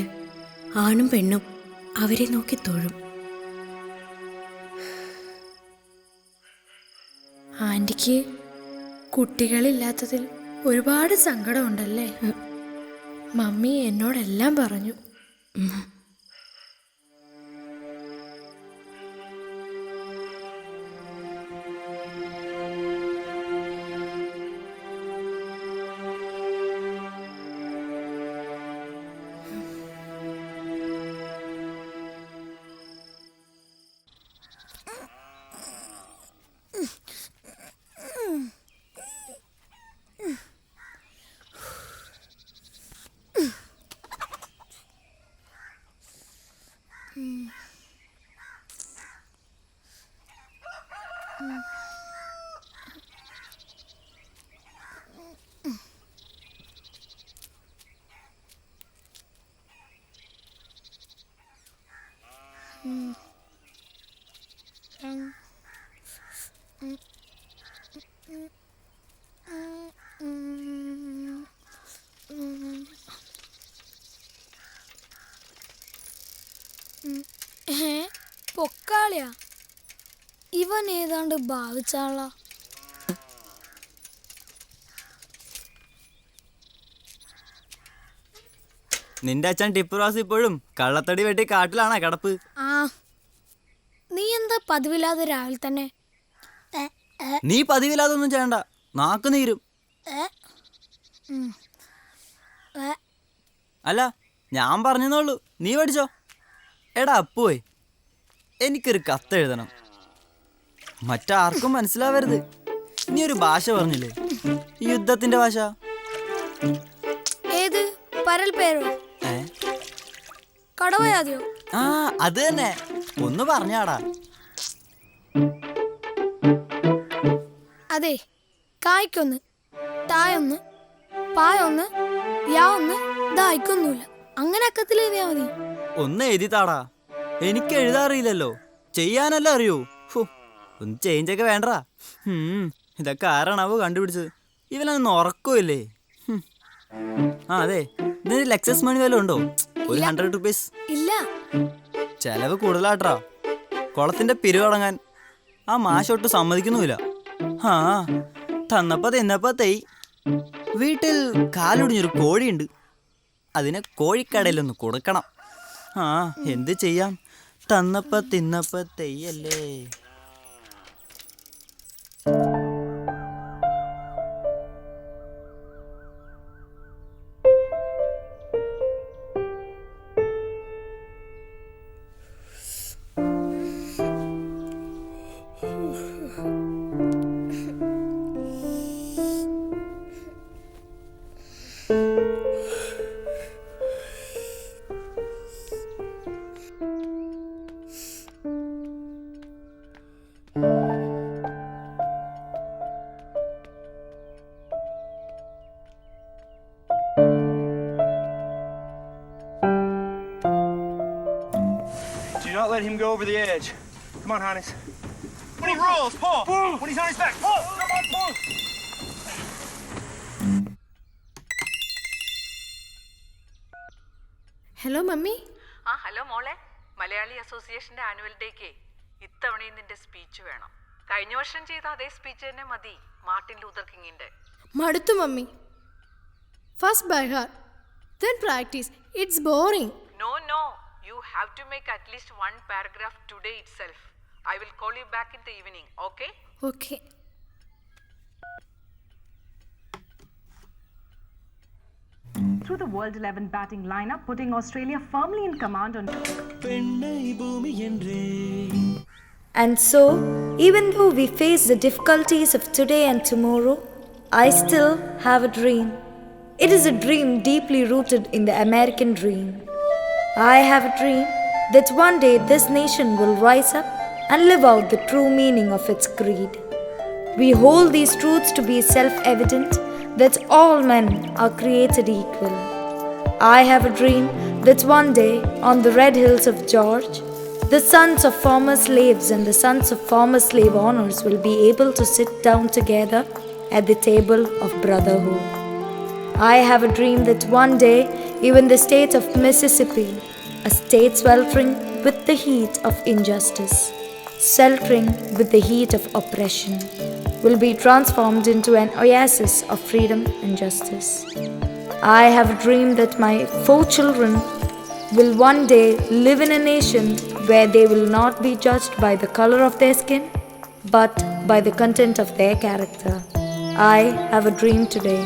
ആണും പെണ്ണും അവരെ നോക്കി തൊഴും. ആന്റിക്ക് കുട്ടികളില്ലാത്തതിൽ ഒരുപാട് സങ്കടമുണ്ടല്ലേ? മമ്മി എന്നോടെല്ലാം പറഞ്ഞു. പൊക്കാളിയാ? ഇവൻ ഏതാണ്ട് ഭാവിച്ചാളാ. നിന്റെ അച്ഛൻ ടിപ്പുറാസ് ഇപ്പോഴും കള്ളത്തടി വെട്ടി കാട്ടിലാണോ കിടപ്പ്? ആ, നീ എന്താ പതിവില്ലാതെ രാവിലെ തന്നെ? നീ പതിവില്ലാതൊന്നും ചെയ്യണ്ട, നാക്ക് നീരും. അല്ല, ഞാൻ പറഞ്ഞെന്നുള്ളൂ, നീ പഠിച്ചോ. എടാ അപ്പുവേ, എനിക്കൊരു കത്തെഴുതണം. മറ്റാർക്കും മനസ്സിലാവരുത്. നീ ഒരു ഭാഷ പറഞ്ഞില്ലേ, യുദ്ധത്തിന്റെ ഭാഷ. ഏത്? പരൽ പേരോ? കടവയാതെയോ? ആ, അത് തന്നെ. ഒന്ന് പറഞ്ഞാടാ. അതെ, കായ്ക്കൊന്ന്, തായൊന്ന്, പായൊന്ന്, യാ ഒന്ന്, ദായ്ക്കൊന്നുമില്ല. അങ്ങനെ അക്കത്തിൽ എഴുതിയാ മതി. ഒന്ന് എഴുതിത്താടാ. എനിക്ക് എഴുതാറിയില്ലല്ലോ, ചെയ്യാനല്ല അറിയൂ. ഒന്ന് ചേഞ്ചൊക്കെ വേണ്ടടാ. ഇതൊക്കെ ആരാണാവോ കണ്ടുപിടിച്ചത്? ഇവനൊന്നും ഉറക്കമില്ലേ? ആ അതെ, ഇതിന് ലെക്സസ് മണി വല്ലതും ഉണ്ടോ? ഒരു 100 റുപ്പീസ്. ഇല്ല, ചെലവ് കൂടുതലാട്ടാ. കുളത്തിന്റെ പിരിവടങ്ങാൻ ആ മാഷൊട്ട് സമ്മതിക്കുന്നുമില്ല. ആ, തന്നപ്പോ തിന്നപ്പോ തൈ. വീട്ടിൽ കാലൊടിഞ്ഞൊരു കോഴിയുണ്ട്, അതിനെ കോഴിക്കടയിലൊന്ന് കൊടുക്കണം. ആ, എന്ത് ചെയ്യാം, തന്നപ്പോ തിന്നപ്പോ തെയ്യല്ലേ. Do not let him go over the edge. Come on, Hannes. When he rolls, pull. When he's on his back, pull. Come on, pull. Hello mummy. ആ ഹലോ മോളെ, മലയാളി അസോസിയേഷന്റെ ആനുവൽ ഡേക്ക് ഇത്തവണയും നിന്റെ സ്പീച്ച് വേണം. കഴിഞ്ഞ വർഷം ചെയ്ത അതേ സ്പീച്ച് തന്നെ മതി, മാർട്ടിൻ ലൂതർ കിങ്ങിന്റെ. മടുത്തു mummy. First by heart, then practice. It's boring. No. You have to make at least 1 paragraph today itself. I will call you back in the evening, okay? Okay. Through the World 11 batting lineup, putting Australia firmly in command on. And so, even though we face the difficulties of today and tomorrow, I still have a dream. It is a dream deeply rooted in the American dream. I have a dream that one day this nation will rise up and live out the true meaning of its creed. We hold these truths to be self-evident that all men are created equal. I have a dream that one day, on the red hills of George, the sons of former slaves and the sons of former slave owners will be able to sit down together at the table of brotherhood. I have a dream that one day, even the state of Mississippi, a state sweltering with the heat of injustice, sweltering with the heat of oppression, will be transformed into an oasis of freedom and justice. I have a dream that my 4 children will one day live in a nation where they will not be judged by the color of their skin, but by the content of their character. I have a dream today.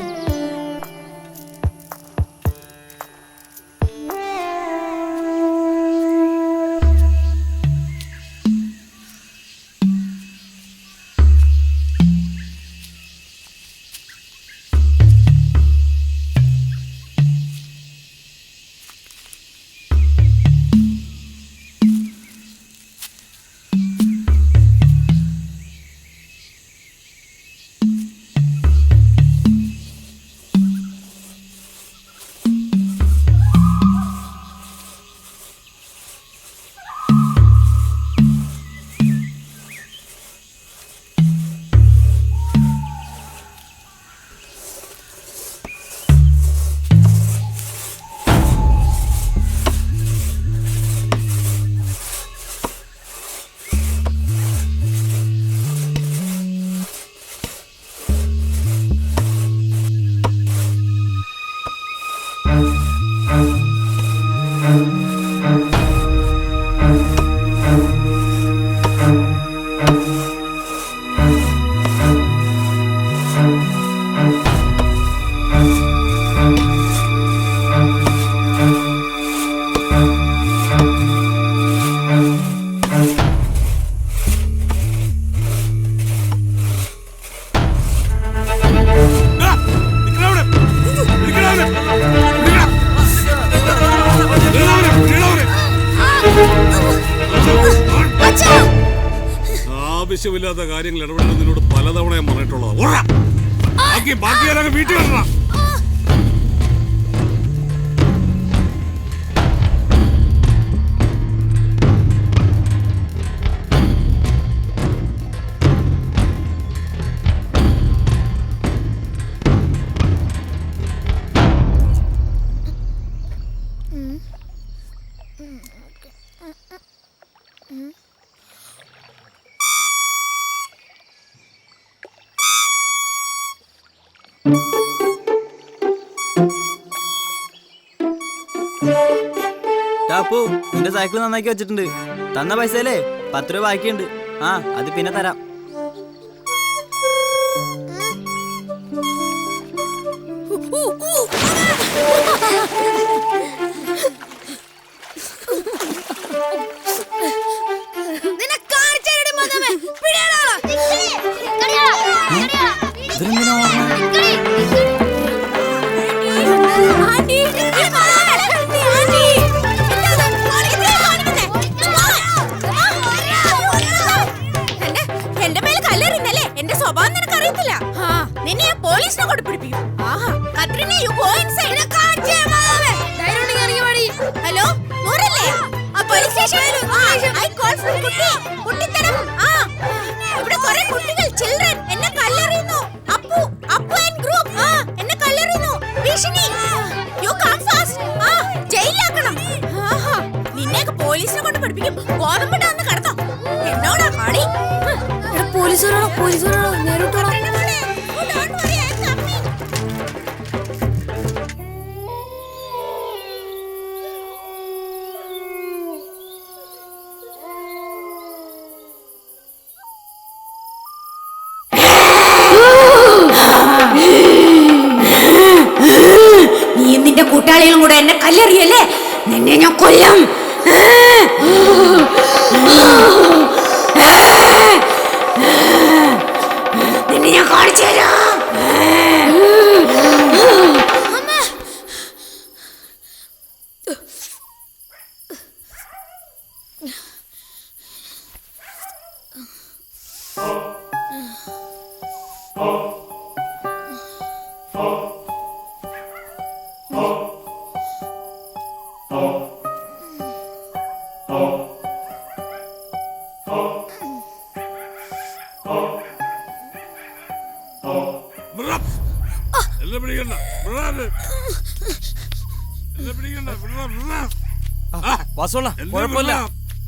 ആവശ്യമില്ലാത്ത കാര്യങ്ങൾ ഇടപെടുന്നതിനോട് പലതവണ ഞാൻ പറഞ്ഞിട്ടുള്ളത്. ബാക്കി വീട്ടിൽ വരണം. Tap, നിന്റെ cycle നന്നാക്കി വെച്ചിട്ടുണ്ട്. തന്ന പൈസയിലേ 10 രൂപ ബാക്കിയുണ്ട്. ആ, അത് പിന്നെ തരാം. നീ നിന്റെ കൂട്ടാളികളും കൂടെ എന്നെ കല്ലെറിയല്ലേ? നിന്നെ ഞാൻ കൊല്ലാം. നിന്നെ ഞാൻ കാണിച്ചു തരാം. വാസുണ്ണ കുഴപ്പമില്ല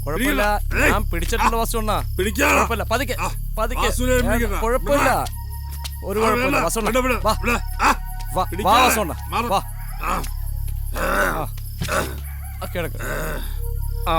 കുഴപ്പമില്ല ഞാൻ പിടിച്ചിട്ടുണ്ട് വാസുണ്ണ കുഴപ്പമില്ല പതുക്കെ പതുക്കെ കുഴപ്പമില്ല ഒരു കുഴപ്പമില്ല വാസുണ്ണ വാ വാസുണ്ണ വാ കിടക്ക് ആ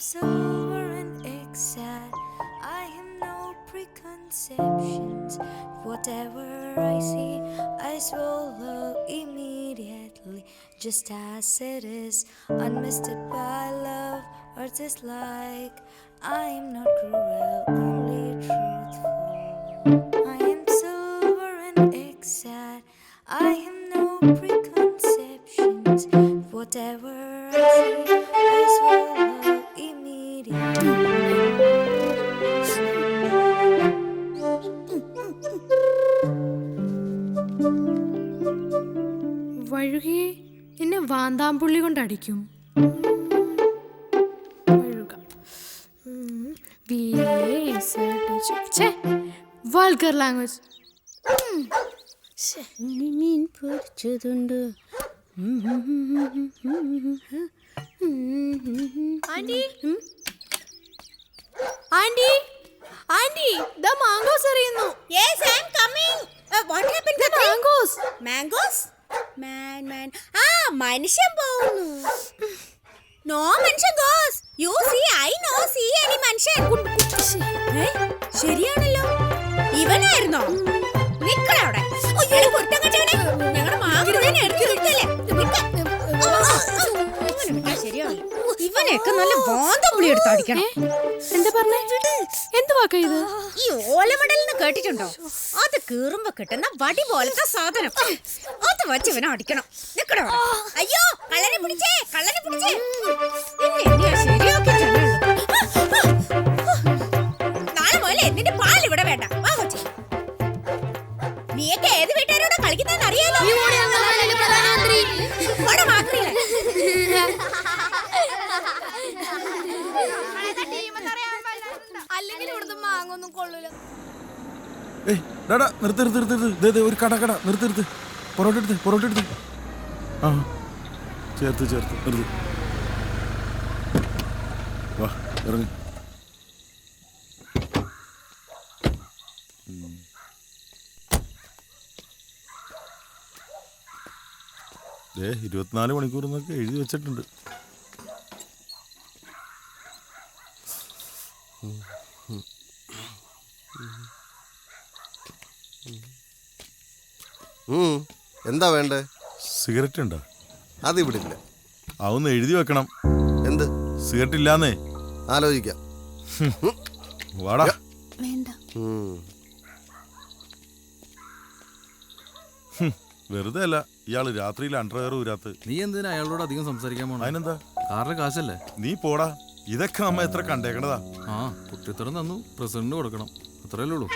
Silver and exact. I have no preconceptions. Whatever I see, I swallow immediately, just as it is, unmisted by love or dislike. I am not cruel, only truthful. I am silver and exact. I have no preconceptions. Whatever I see, I swallow വഴുകി എന്നെ വാന്താമ്പുള്ളി കൊണ്ടടിക്കും. Vulgar language. മീൻ പൊരിച്ചതുണ്ട്. Aunty aunty aunty the mangoes എറിയുന്നു. Yes, I am coming. What happened to mangoes? Mangoes? Man. മനുഷ്യൻ പോകുന്നു. No മനുഷ്യൻ goes. You see, I know see any മനുഷ്യൻ. ശരിയാണല്ലോ. ഇവനായിരുന്നോ? നിക്കടവിടെ. അയ്യോ പൊട്ടം കെട്ടവനെ. ഞങ്ങളുടെ മാങ്ങ എടുത്ത് നിർത്തല്ലേ. ശരിയാണല്ലോ. ഇവനെയൊക്കെ നല്ല വാന്തപ്പുളി എടുത്ത് അടിക്കണം. എന്താ പറഞ്ഞേ? എന്ത് വാക്കാ ഇത്? ഈ ഓലമടലിന് കേട്ടിട്ടുണ്ടോ? അത് കീറുമ്പോ കിട്ടുന്ന വടി പോലത്തെ സാധനം. അത് വച്ച് ഇവനെ അടിക്കണം. നിക്കടോ. അയ്യോ കള്ളനെ പിടിച്ചേ, കള്ളനെ പിടിച്ചേ. ശരിയാക്കി നാളെ പോലെ നിന്റെ പാൽ ഇവിടെ വേണ്ട. വാ കൊച്ചി. നീയൊക്കെ ഏത് വീട്ടുകാരോടെ കളിക്കുന്നതെന്ന് അറിയാലോ. അല്ലെങ്കിൽ ഇവിടുത്തെ മാങ്ങൊന്നും കൊള്ളൂല. നിർത്ത് ഒരു കട നിർത്ത് പൊറോട്ട എടുത്ത് ആ ചേർത്ത് നിർത്ത്. വാ ഇറങ്ങി. 24 മണിക്കൂർ എന്നൊക്കെ എഴുതി വെച്ചിട്ടുണ്ട്. എന്താ വേണ്ടേ? സിഗരറ്റ് ഉണ്ടോ? അതിവിടെ ഇല്ല. അതൊന്ന് എഴുതി വെക്കണം. എന്ത്? സിഗരറ്റ് ഇല്ലാന്നേ. ആലോചിക്കാം. വാടാ. വേണ്ട. വെറുതെ അല്ല, ഇയാള് രാത്രിയിൽ അണ്ടർവെയർ ഊരാത്ത്. നീ എന്തിനാ അയാളോട് അധികം സംസാരിക്കാൻ പോണ? അതിനെന്താ? കാറിന്റെ കാശല്ലേ? നീ പോടാ. ഇതൊക്കെ നമ്മ എത്ര കണ്ടേക്കണതാ. ആ കുട്ടിത്തരം തന്നു, പ്രസിഡന്റ് കൊടുക്കണം, അത്രയല്ലേ ഉള്ളൂ.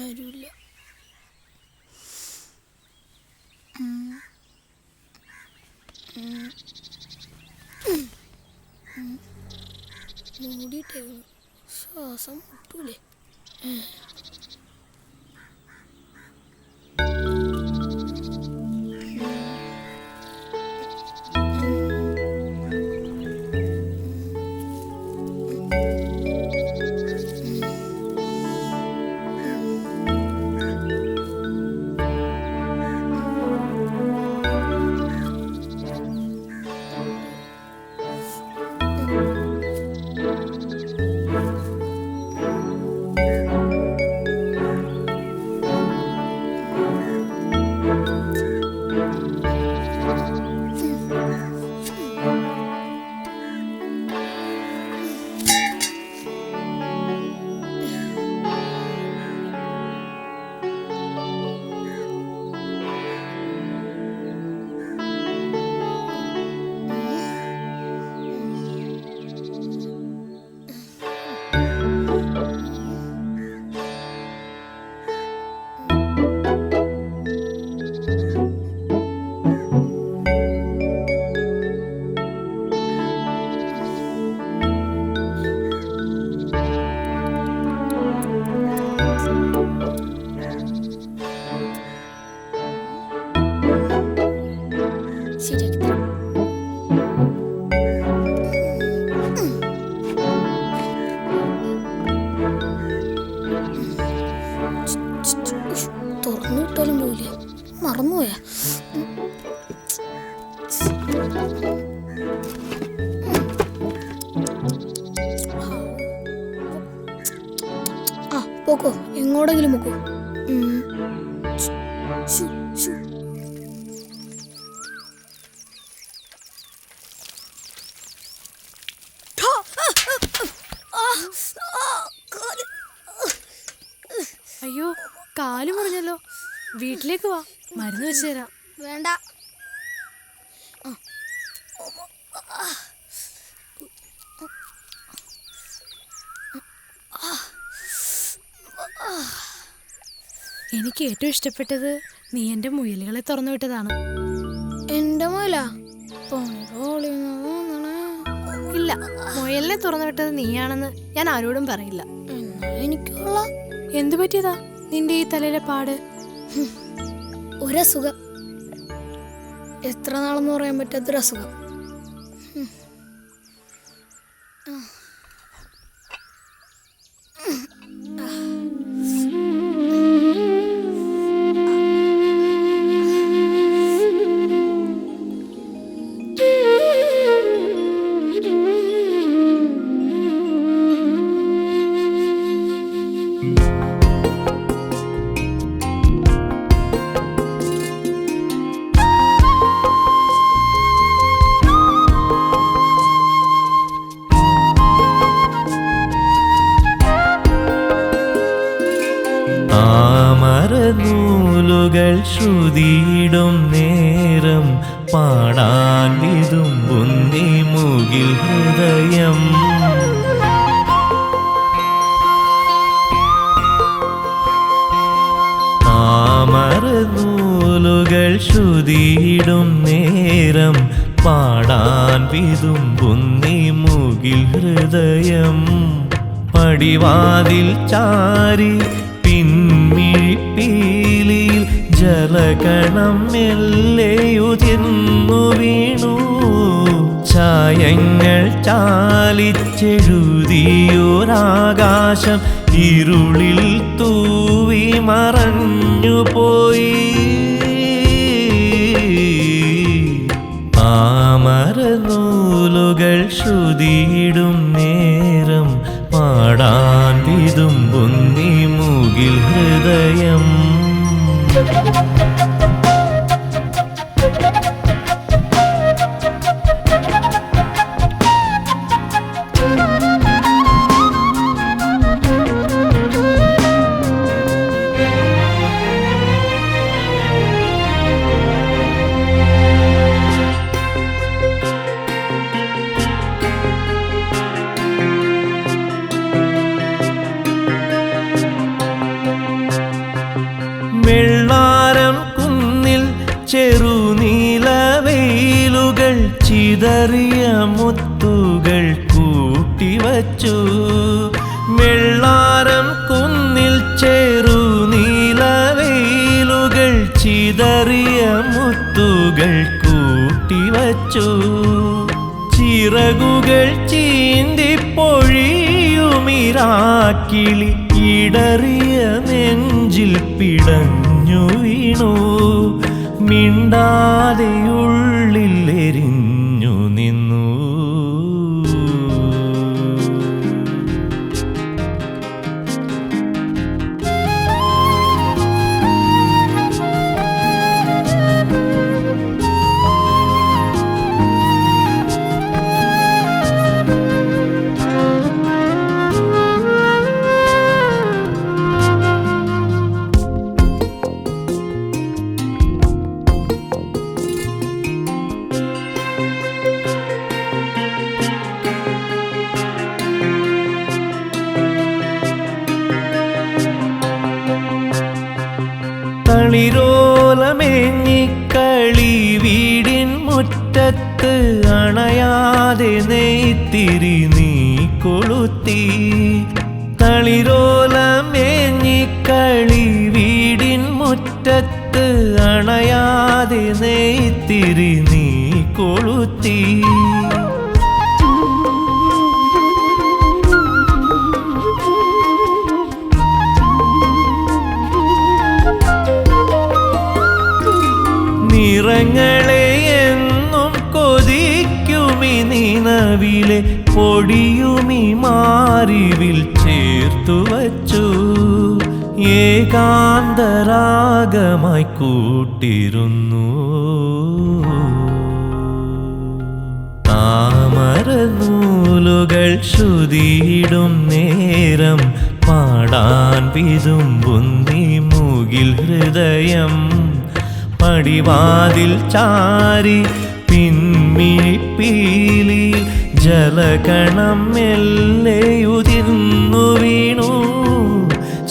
ആരുമില്ല. മൂടിയിട്ടേ ശ്വാസം മുട്ടൂലേ. തുറന്നു വിട്ടാലും പോയില്ലേ? മറന്നുപോയാ? ആ പോക്കോ, എങ്ങോടെങ്കിലും പോക്കോ. അയ്യോ കാല് മുറിഞ്ഞല്ലോ. വീട്ടിലേക്ക് വാ, മരുന്ന് വെച്ച് തരാം. വേണ്ട. എനിക്ക് ഏറ്റവും ഇഷ്ടപ്പെട്ടത് നീ എൻ്റെ മുയലുകളെ തുറന്നു വിട്ടതാണ്. എന്റെ മുയല? ഇല്ല, മുയലിനെ തുറന്നു വിട്ടത് നീയാണെന്ന് ഞാൻ ആരോടും പറയില്ല. എനിക്കുള്ള എന്തു പറ്റിയതാ നിന്റെ ഈ തലയിലെ പാട്? ഒരസുഖം, എത്ര നാളെന്ന് പറയാൻ പറ്റാത്തൊരസുഖം. ശ്രുതിയിടും നേരം പാടാൻ വിതുമ്പുന്നി മുകിൽ ഹൃദയം. താമരനൂലുകൾ ശ്രുതിയിടും നേരം പാടാൻ വിതുമ്പുന്നി മുകിൽ ഹൃദയം. പടിവാതിൽ ചാരി പിൻമിഴിപ്പീലിയിൽ ജലകണം മെല്ലെയുതിർന്നു വീണു. ചായങ്ങൾ ചാലിച്ചെഴുതിയൊരാകാശം ഇരുളിൽ തൂവി മറഞ്ഞുപോയി. താമരനൂലുകൾ ശ്രുതിയിടും നേരം പാടാൻ വിതുമ്പുന്നി മുകിൽ ഹൃദയം. വെള്ളാരം കുന്നിൽ ചെറുനീലവെയിലുകൾ ചിതറിയ മുത്തുകൾ കൂട്ടിവച്ചു. വെള്ളാരം കുന്നിൽ ചെറുനീലവെയിലുകൾ ചിതറിയ മുത്തുകൾ കൂട്ടിവച്ചു. ചിറകുകൾ ചീന്തിപ്പൊഴിയുമിരാക്കിളി ഇടറിയ നെഞ്ചിൽ പിടഞ്ഞു വീണു. മിണ്ടാതെ ഉള്ളിൽ എരിഞ്ഞു നിന്നു. കളിരോലമേഞ്ഞിക്കളി വീടിൻ മുറ്റത്ത് അണയാതെ നെയ്ത്തിരി നീ കൊളുത്തി. തളിരോലമേഞ്ഞിക്കളി വീടിൻ മുറ്റത്ത് അണയാതെ നെയ്ത്തിരി നീ കൊളുത്തി. നിറങ്ങളെ എന്നും കൊതിക്കുമി നിനവിലെ പൊടിയുമി മാറിവിൽ ചേർത്തു വച്ചു. ഏകാന്തരാഗമായി കൂട്ടിരുന്നു. താമരനൂലുകൾ ശ്രുതിയിടും നേരം പാടാൻ വിതുമ്പുന്നി മുകിൽ ഹൃദയം. പടിവാതിൽ ചാരി പിൻമിഴിപ്പീലിയിൽ ജലകണം മെല്ലെയുതിർന്നു വീണു.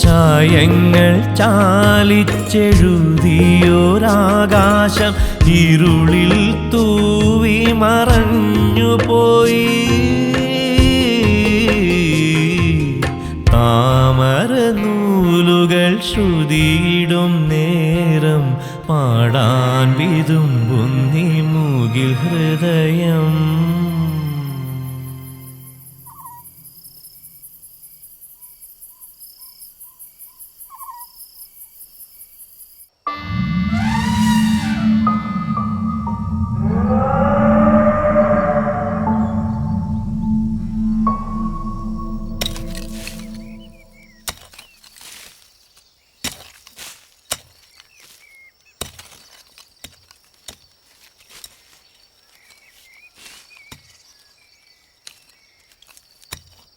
ചായങ്ങൾ ചാലിച്ചെഴുതിയൊരാകാശം ഇരുളിൽ തൂവി മറഞ്ഞുപോയി. താമരനൂലുകൾ ശ്രുതിയിടും നേരം പാടാൻ വിതുമ്പുന്നി മുകിൽ ഹൃദയം.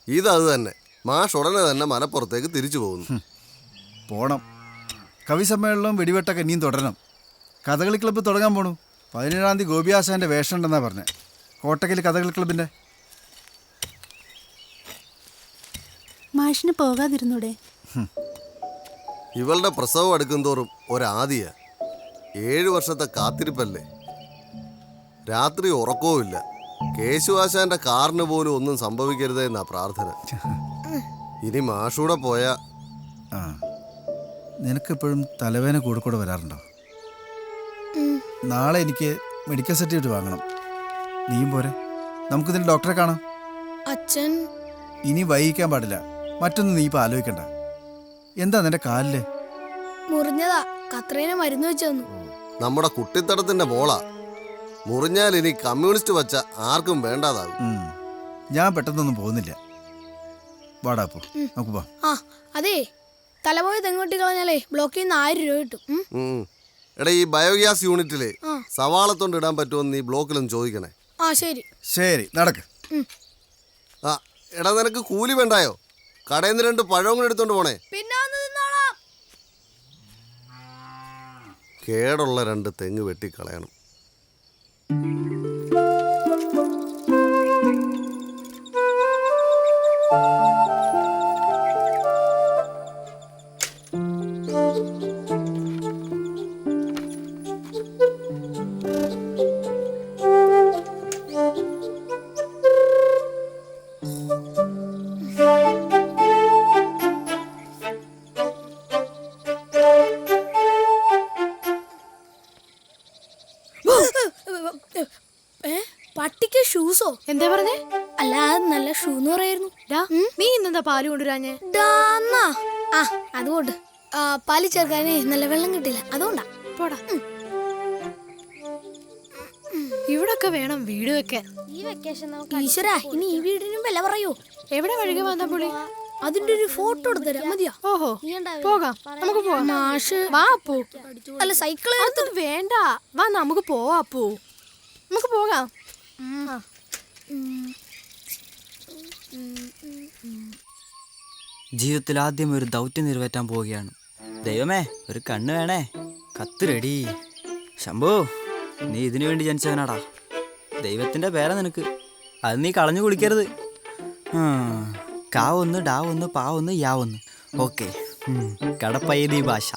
ഇതത് തന്നെ. മാഷ് ഉടനെ തന്നെ മലപ്പുറത്തേക്ക് തിരിച്ചു പോകുന്നു. പോണം. കവി സമ്മേളനവും വെടിവെട്ടൊക്കെ ഇനിയും തുടരണം. കഥകളി ക്ലബ്ബ് തുടങ്ങാൻ പോണു. 17-ാം തീയതി ഗോപി ആശാന്റെ വേഷം ഉണ്ടെന്നാ പറഞ്ഞത്. കോട്ടക്കൽ കഥകളി ക്ലബിന്റെ. മാഷിന് പോകാതിരുന്നൂടെ? ഇവളുടെ പ്രസവം അടുക്കും തോറും ഒരാദിയ. 7 വർഷത്തെ കാത്തിരിപ്പല്ലേ. രാത്രി ഉറക്കവുമില്ല. കേശുവാശാന്റെ കാറിന് പോലും ഒന്നും സംഭവിക്കരുതേ എന്നാ പ്രാർത്ഥന. ഇനി മാഷൂടെ പോയാ. നിനക്കെപ്പോഴും തലവേദന കൂടെ വരാറുണ്ടോ? നാളെ എനിക്ക് മെഡിക്കൽ സർട്ടിഫിക്കറ്റ് വാങ്ങണം. നീയും പോരെ? നമുക്കിതിന് ഡോക്ടറെ കാണാം. അച്ഛൻ ഇനി വൈകിക്കാൻ പാടില്ല. മറ്റൊന്നും നീ ഇപ്പൊ ആലോചിക്കണ്ട. എന്താ നിന്റെ കാലില്? മുറിഞ്ഞതാ. കത്രീനെ മരുന്ന് വെച്ചു തന്നു. നമ്മുടെ കുട്ടിത്തടത്തിന്റെ മോളാ. മുറിഞ്ഞാൽ ഇനി കമ്മ്യൂണിസ്റ്റ് വച്ച ആർക്കും വേണ്ടാതാകും. ഞാൻ പെട്ടെന്നൊന്നും പോകുന്നില്ല. വാടാപ്പോ നമുക്ക് പോവാം. ആ അതെ, തലപോയി തെങ്ങോട്ടി കളഞ്ഞാലേ ബ്ലോക്കിൽ നിന്ന് 1000 രൂപ കിട്ടും. എടാ, ഈ ബയോഗ്യാസ് യൂണിറ്റില് സവാളത്തോണ്ട് ഇടാൻ പറ്റുമെന്ന് ഈ ബ്ലോക്കിലൊന്നും ചോദിക്കണേ. ആ ശരി ശരി, നടക്ക്. ആ എടാ, നിനക്ക് കൂലി വേണ്ടായോ? കടയിൽ നിന്ന് 2 പഴവും കൂടെ എടുത്തോണ്ട് പോണേ. പിന്നെ തിന്നോളാം. കേടുള്ള 2 തെങ്ങ് വെട്ടിക്കളയണം. പട്ടിക്ക് ഷൂസോ? എന്താ പറഞ്ഞേ? അല്ല, അത് നല്ല ഷൂ എന്ന് പറയായിരുന്നു. നീ ഇന്നെന്താ പാല് കൊണ്ടുവരാഞ്ഞേ? അതുകൊണ്ട് പാല് ചേർക്കാനേ നല്ല വെള്ളം കിട്ടില്ല, അതുകൊണ്ടാ. പോടാ. ഇവിടൊക്കെ വേണം വീട് വെക്കാൻ. ഈശ്വര, ഇനി ഈ വീടിനും വില പറയൂ. എവിടെ വഴിക വന്നാ പുള്ളി? അതിന്റെ ഒരു ഫോട്ടോ എടുത്തരാ മതിയോ? ഓഹോ, പോകാം. നമുക്ക് പോവാം. മാഷ് വാ അപ്പു. അല്ല, സൈക്കിൾ വേണ്ട, വാ നമുക്ക് പോവാ അപ്പു. നമുക്ക് പോകാം. ജീവിതത്തിൽ ആദ്യം ഒരു ദൗത്യം നിറവേറ്റാൻ പോവുകയാണ്. ദൈവമേ, ഒരു കണ്ണ് വേണേ. കത്ത് റെഡി. ശംഭു, നീ ഇതിനു വേണ്ടി ജനിച്ചവനാടാ. ദൈവത്തിന്റെ പേരാ നിനക്ക്. അത് നീ കളഞ്ഞു കുളിക്കരുത്. കാ 1 ഡാ 1 പാ 1 യാ 1. ഓക്കെ. കടപ്പയ്യതി ഭാഷ.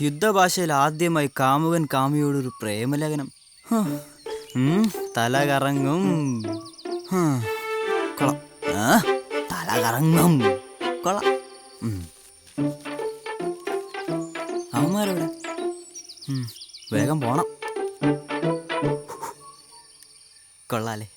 യുദ്ധഭാഷയിൽ ആദ്യമായി കാമുകൻ കാമിയോടൊരു പ്രേമലേഖനം. തല കറങ്ങും. കൊള തല കറങ്ങും. കൊള. അവന്മാരെവിടെ? വേഗം പോണം. കൊള്ളാലേ.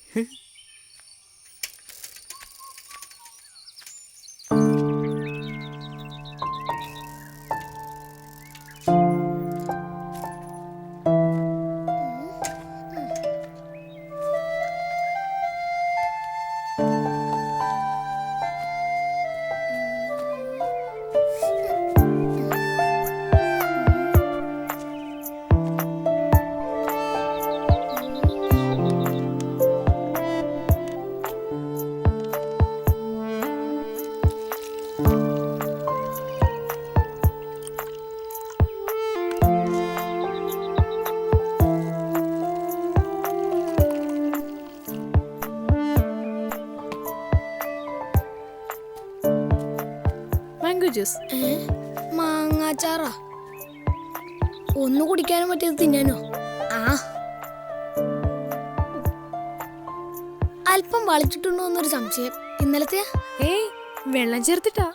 മാങ്ങാച്ചാറാ? ഒന്ന് കുടിക്കാനും പറ്റിയത് തിന്നാനോ? അല്പം വളിച്ചിട്ടുണ്ടോ എന്നൊരു സംശയം. ഇന്നലത്തെ വെള്ളം ചേർത്തിട്ടാ.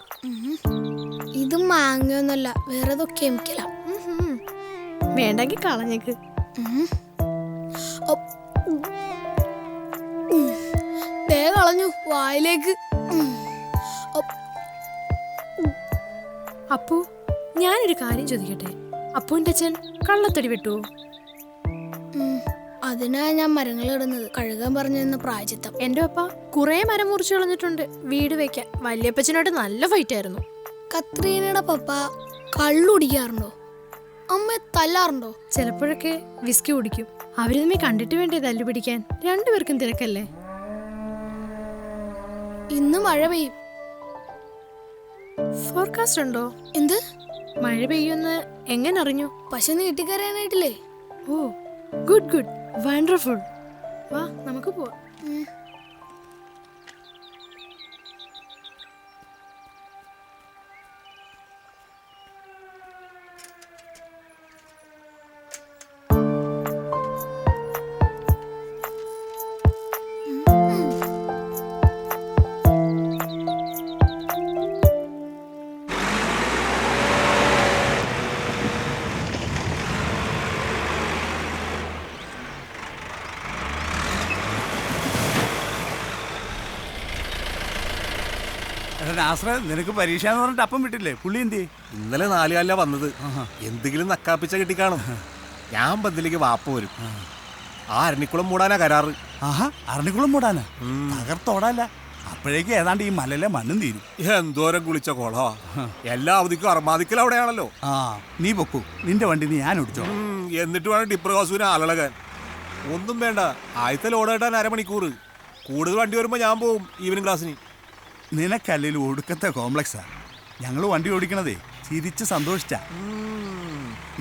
ഇത് മാങ്ങയൊന്നല്ല, വേറെ ഏതോ കെമിക്കലാ. വേണ്ടെങ്കിൽ കളഞ്ഞേക്ക്. കളഞ്ഞു വായിലേക്ക്. അപ്പു, ഞാനൊരു കാര്യം ചോദിക്കട്ടെ? അപ്പുവിന്റെ അച്ഛൻ കള്ളത്തടി വെട്ടുവോ? അതിനാ ഞാൻ മരങ്ങൾ ഇടുന്നത്, കഴുകാൻ പറഞ്ഞെന്ന പ്രായച്ചിത്തം. എന്റെ അപ്പ കുറെ മരം മുറിച്ചു കളഞ്ഞിട്ടുണ്ട് വീട് വെക്കാൻ. വല്യപ്പച്ചനോട് നല്ല ഫൈറ്റ് ആയിരുന്നു. കത്രീനയുടെ പപ്പ കള്ളുടിക്കാറുണ്ടോ? അമ്മ തല്ലാറുണ്ടോ? ചിലപ്പോഴൊക്കെ വിസ്കി കുടിക്കും. അവര് തമ്മിൽ കണ്ടിട്ട് വേണ്ടേ തല്ലു പിടിക്കാൻ? രണ്ടുപേർക്കും തിരക്കല്ലേ. ഇന്ന് മഴ പെയ്യും. ഫോർകാസ്റ്റ് ഉണ്ടോ? എന്ത് മഴ പെയ്യുമെന്ന് എങ്ങനെ അറിഞ്ഞു? പശു നീട്ടിക്കറിയാനായിട്ടില്ലേ? ഓ ഗുഡ് ഗുഡ് വണ്ടർഫുൾ. വാ നമുക്ക് പോവാം. നിനക്ക് പരീക്ഷ എന്ന് പറഞ്ഞിട്ട് അപ്പം വിട്ടില്ലേ? പുള്ളി എന്തി? ഇന്നലെ 4 കാലിലാ വന്നത്. എന്തെങ്കിലും നക്കാപ്പിച്ച കിട്ടിക്കാണും. ഞാൻ ബന്ധിലേക്ക് വാപ്പ വരും. ആ അരണിക്കുളം മൂടാനാ കരാറ്. ആഹാ, അരണിക്കുളം മൂടാനാ? തകർത്തോടല്ല. അപ്പോഴേക്കും ഏതാണ്ട് ഈ മലയിലെ മണ്ണും തീരും. എന്തോരം കുളിച്ച കോളോ. എല്ലാ അവധിക്കും അർമാദിക്കൽ അവിടെയാണല്ലോ. ആ, നീ പൊക്കൂ. നിന്റെ വണ്ടി നീ ഞാൻ ഓടിച്ചോ. എന്നിട്ട് വേണം ടിപ്പർ കാസുവിനെ ആളളകാൻ. ഒന്നും വേണ്ട, ആദ്യത്തെ ലോഡ് കേട്ടാൻ 1/2 മണിക്കൂർ. കൂടുതൽ വണ്ടി വരുമ്പോ ഞാൻ പോവും ഈവനിങ് ക്ലാസ്സിന്. നിനക്കല്ലേലും ഒടുക്കത്തെ കോംപ്ലക്സാ. ഞങ്ങൾ വണ്ടി ഓടിക്കണതേ ചിരിച്ച് സന്തോഷിച്ചാ.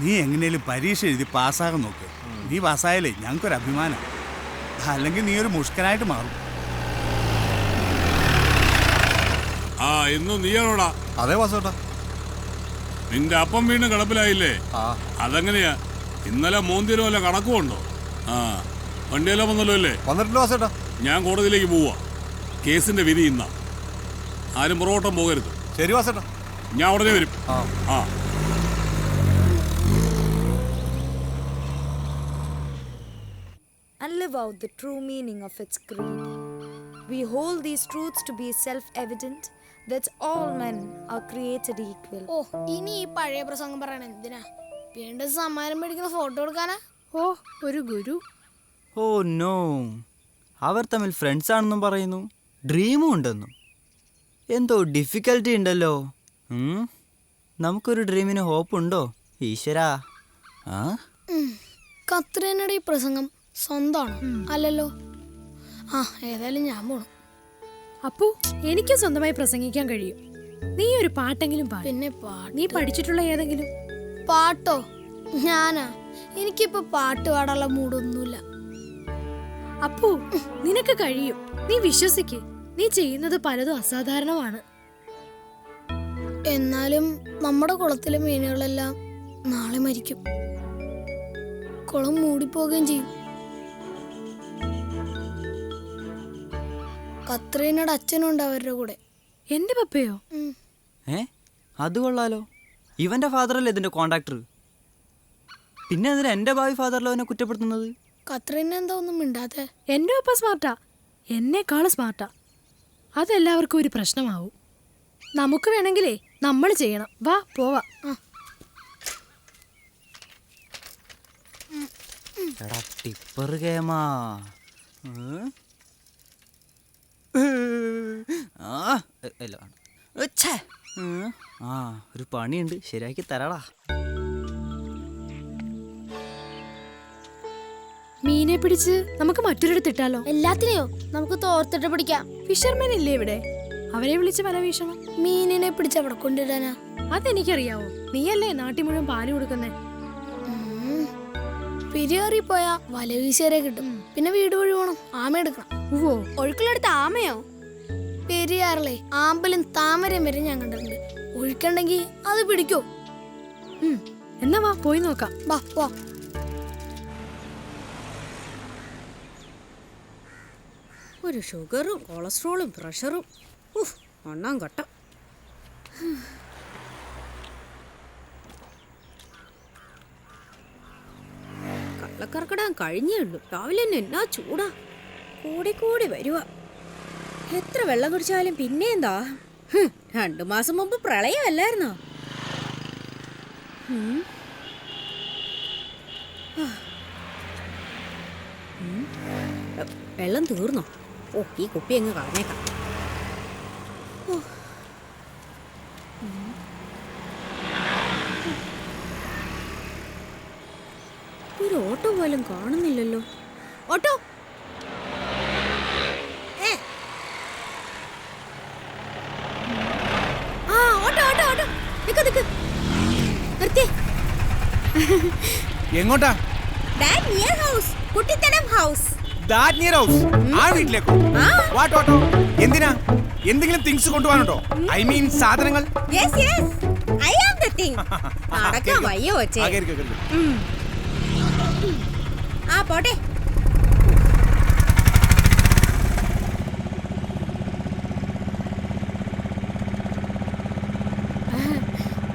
നീ എങ്ങനെയും പരീക്ഷ എഴുതി പാസ്സാകാൻ നോക്ക്. നീ പാസ്സായാലേ ഞങ്ങൾക്കൊരു അഭിമാനം. അല്ലെങ്കിൽ നീ ഒരു മുഷ്കനായിട്ട് മാറും. ആ, ഇന്നും നീയാണോടാ? അതെ വാസോട്ടാ. നിന്റെ അപ്പം വീണ്ടും കിടപ്പിലായില്ലേ? അതെങ്ങനെയാ? ഇന്നലെ മോന്തിരം വല്ല കണക്കുമുണ്ടോ? ആ, വണ്ടിയെല്ലാം വന്നല്ലോ അല്ലേ? വന്നിട്ടുണ്ട് വാസോട്ടാ. ഞാൻ കോടതിയിലേക്ക് പോവാ. കേസിന്റെ വിധി ഇന്നാ. ആരും പുറകോട്ടം പോകരുത്. ശരി വാസേട്ടാ, ഞാൻ ഉടനെ വരും. ആ. And live out the true meaning of its creed. We hold these truths to be self-evident that all men are created equal. ഓ, ഇനി ഈ പഴയ പ്രസംഗം പറയണ എന്തിനാ? വീണ്ടും സമ്മാനം മേടിക്കുന്ന ഫോട്ടോ എടുക്കാനാ? ഓ, ഒരു ഗുരു. ഓ നോ, അവർ തമ്മിൽ ഫ്രണ്ട്സ് ആണെന്നും പറയുന്നു, ഡ്രീമും ഉണ്ടെന്നും. എന്തോ ഡിഫിക്കൽട്ടി ഉണ്ടല്ലോ. നമുക്കൊരു ഡ്രീമിന് ഹോപ്പ് ഉണ്ടോ ഈശ്വരാ? കത്രീനയുടെ ഈ പ്രസംഗം സ്വന്തമാണോ? അല്ലല്ലോ. ആ, ഏതായാലും ഞാൻ പോണു. അപ്പു, എനിക്കും സ്വന്തമായി പ്രസംഗിക്കാൻ കഴിയും. നീ ഒരു പാട്ടെങ്കിലും പാട്. പിന്നെ നീ പഠിച്ചിട്ടുള്ള ഏതെങ്കിലും പാട്ടോ? ഞാനാ? എനിക്കിപ്പോ പാട്ട് പാടാനുള്ള മൂടൊന്നുമില്ല. അപ്പു, നിനക്ക് കഴിയും. നീ വിശ്വസിക്ക്. നീ ചെയ്യുന്നത് പലതും അസാധാരണമാണ്. എന്നാലും നമ്മുടെ കുളത്തിലെ മീനുകളെല്ലാം നാളെ മരിക്കും. കുളം മൂടിപ്പോവുകയും ചെയ്യും. കത്രീനയുടെ അച്ഛനുണ്ട് അവരുടെ കൂടെ. എന്റെ പപ്പയോ? അത് കൊള്ളാലോ. ഇവന്റെ ഫാദറല്ലേ ഇതിന്റെ കോൺട്രാക്ടർ. പിന്നെ അതിന് എന്റെ ഭാവി ഫാദറിലോ എന്നെ കുറ്റപ്പെടുത്തുന്നത്? കത്രീന എന്താ ഒന്നും മിണ്ടാത്തെ? എന്റെ പപ്പ സ്മാർട്ടാ, എന്നെക്കാള് സ്മാർട്ടാ. അതെല്ലാവർക്കും ഒരു പ്രശ്നമാവും. നമുക്ക് വേണമെങ്കിലേ നമ്മൾ ചെയ്യണം. വാ പോവാ. ടിപ്പർ ഗേമാ. ഒരു പണിയുണ്ട്, ശരിയാക്കി തരാടാ. മീനെ പിടിച്ച് നമുക്ക് മറ്റൊരിടത്തിട്ടാലോ? എല്ലാത്തിനെയോ? നമുക്ക് തോർത്തിട്ട് പിടിക്കാം. ഫിഷർമാൻ ഇല്ലേ ഇവിടെ? അവരെ വിളിച്ച് വല വീശണം. മീനിനെ പിടിച്ച് അവിടെ കൊണ്ടിടാനാ? അതെനിക്കറിയാവോ. നീയല്ലേ നാട്ടി മുഴുവൻ പാല് കൊടുക്കുന്നേ. പിരിയേറിപ്പോയാ വല വീശേരെ കിട്ടും. പിന്നെ വീട് വഴി പോണം, ആമ എടുക്കണം. ഒഴുക്കിലെടുത്ത് ആമയോ? പെരിയാറിലെ ആമ്പലും താമരയും വരെ ഞാൻ കണ്ടിട്ടുണ്ട്. ഒഴുക്കുണ്ടെങ്കിൽ അത് പിടിക്കോ? എന്നാ വാ പോയി നോക്കാം. വാ പോ. ഒരു ഷുഗറും കൊളസ്ട്രോളും പ്രഷറും ഒന്നാം ഘട്ടം. കള്ളക്കർക്കിടാൻ കഴിഞ്ഞേ ഉള്ളൂ. രാവിലെ തന്നെ എന്നാ ചൂടാ. കൂടി കൂടി വരുക. എത്ര വെള്ളം കുടിച്ചാലും പിന്നെയും ദാഹം. 2 മാസം മുമ്പ് പ്രളയമല്ലായിരുന്നോ? വെള്ളം തീർന്നോ? ഓ, ഈ കുപ്പി അങ്ങ് കളഞ്ഞേക്കാം. ഒരു ഓട്ടോ പോലും കാണുന്നില്ലല്ലോ. ഓട്ടോ! Auto auto auto! നിക്ക് നിക്ക്, നിർത്തി. എങ്ങോട്ടാ? ഹൗസ്, കുട്ടിത്തനം ഹൗസ്. ആ വീട്ടിലേക്കോ? വാട്ടോ എന്തിനാ? എന്തെങ്കിലും തിങ്സ് കൊണ്ടുപോകാനുണ്ടോ? ഐ മീൻ സാധനങ്ങൾ. I am the thing. നടക്കാൻ വയ്യ ഒച്ചേ. ആ പോട്ടെ.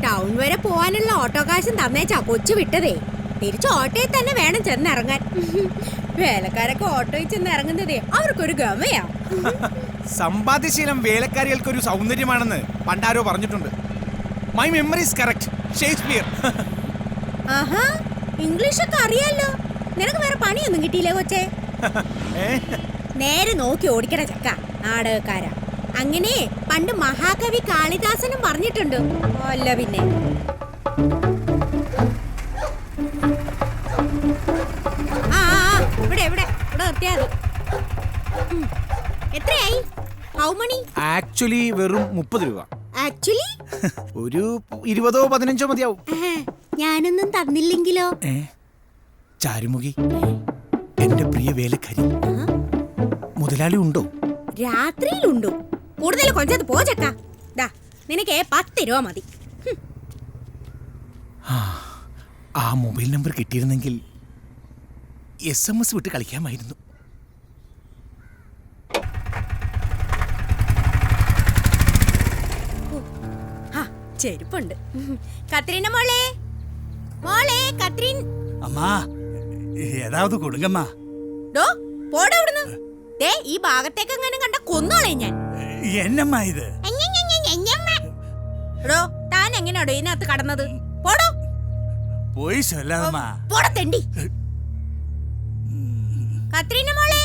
ടൗൺ വരെ പോവാനുള്ള ഓട്ടോ കാശും തന്നേച്ചാ കൊച്ചു വിട്ടതേ. തിരിച്ച് ഓട്ടോയിൽ തന്നെ വേണം ചെന്നിറങ്ങാൻ. വേലക്കാരൊക്കെ ഓട്ടോയിൽ ചെന്ന് ഇറങ്ങുന്നതേ അവർക്കൊരു ഗമയാ. സമ്പാദ്യശീലം വേലക്കാരികൾക്കൊരു സൗന്ദര്യമാണെന്ന് പണ്ടാരോ പറഞ്ഞിട്ടുണ്ട്. My memory is correct. Shakespeare. ആഹാ, ഇംഗ്ലീഷൊക്കെ അറിയാലോ. നിനക്ക് വേറെ പണിയൊന്നും കിട്ടിയില്ലേ കൊച്ചേ? നേരെ നോക്കി ഓടിക്കണ ചക്ക നാടകക്കാരാ. അങ്ങനെ പണ്ട് മഹാകവി കാളിദാസനും പറഞ്ഞിട്ടുണ്ട്. അല്ല പിന്നെ ഇവിടെ നിർത്തിയാ മതി. എത്രയായി? How money? ആക്ച്വലി വെറും 30 രൂപ. ആക്ച്വലി ഒരു 20-15 മതിയാവും. ഞാനൊന്നും തന്നില്ലെങ്കിലോ? ചാരുമുഖി, എന്റെ പ്രിയ വേലക്കാരി, മുതലാളി ഉണ്ടോ? രാത്രിയിലുണ്ടോ? കൂടുതൽ കൊഞ്ചത്ത് പോ ചക്ക. നിനക്ക് 10 രൂപ മതി. ആ മൊബൈൽ നമ്പർ കിട്ടിയിരുന്നെങ്കിൽ SMS വിട്ട് കളിക്കാമായിരുന്നു. ചെരുപ്പുണ്ട്. കത്രീന മോളെ, മോളെ കത്രീൻ. അമ്മാ, ഏതാവത് കൊടുങ്ങമ്മാ. പോടാ അവിടുന്ന്. ദേ ഈ ഭാഗത്തേക്ക് എങ്ങനെ കണ്ട കൊന്നോളെ ഞാൻ. എന്നമ്മാ ഇത്? താൻ എങ്ങനെയാടോ ഇതിനകത്ത് കടന്നത്? പോടോ. പോയി ചൊല്ലാതമ്മാ. പോടാ തെണ്ടി. കത്രീന മോളെ.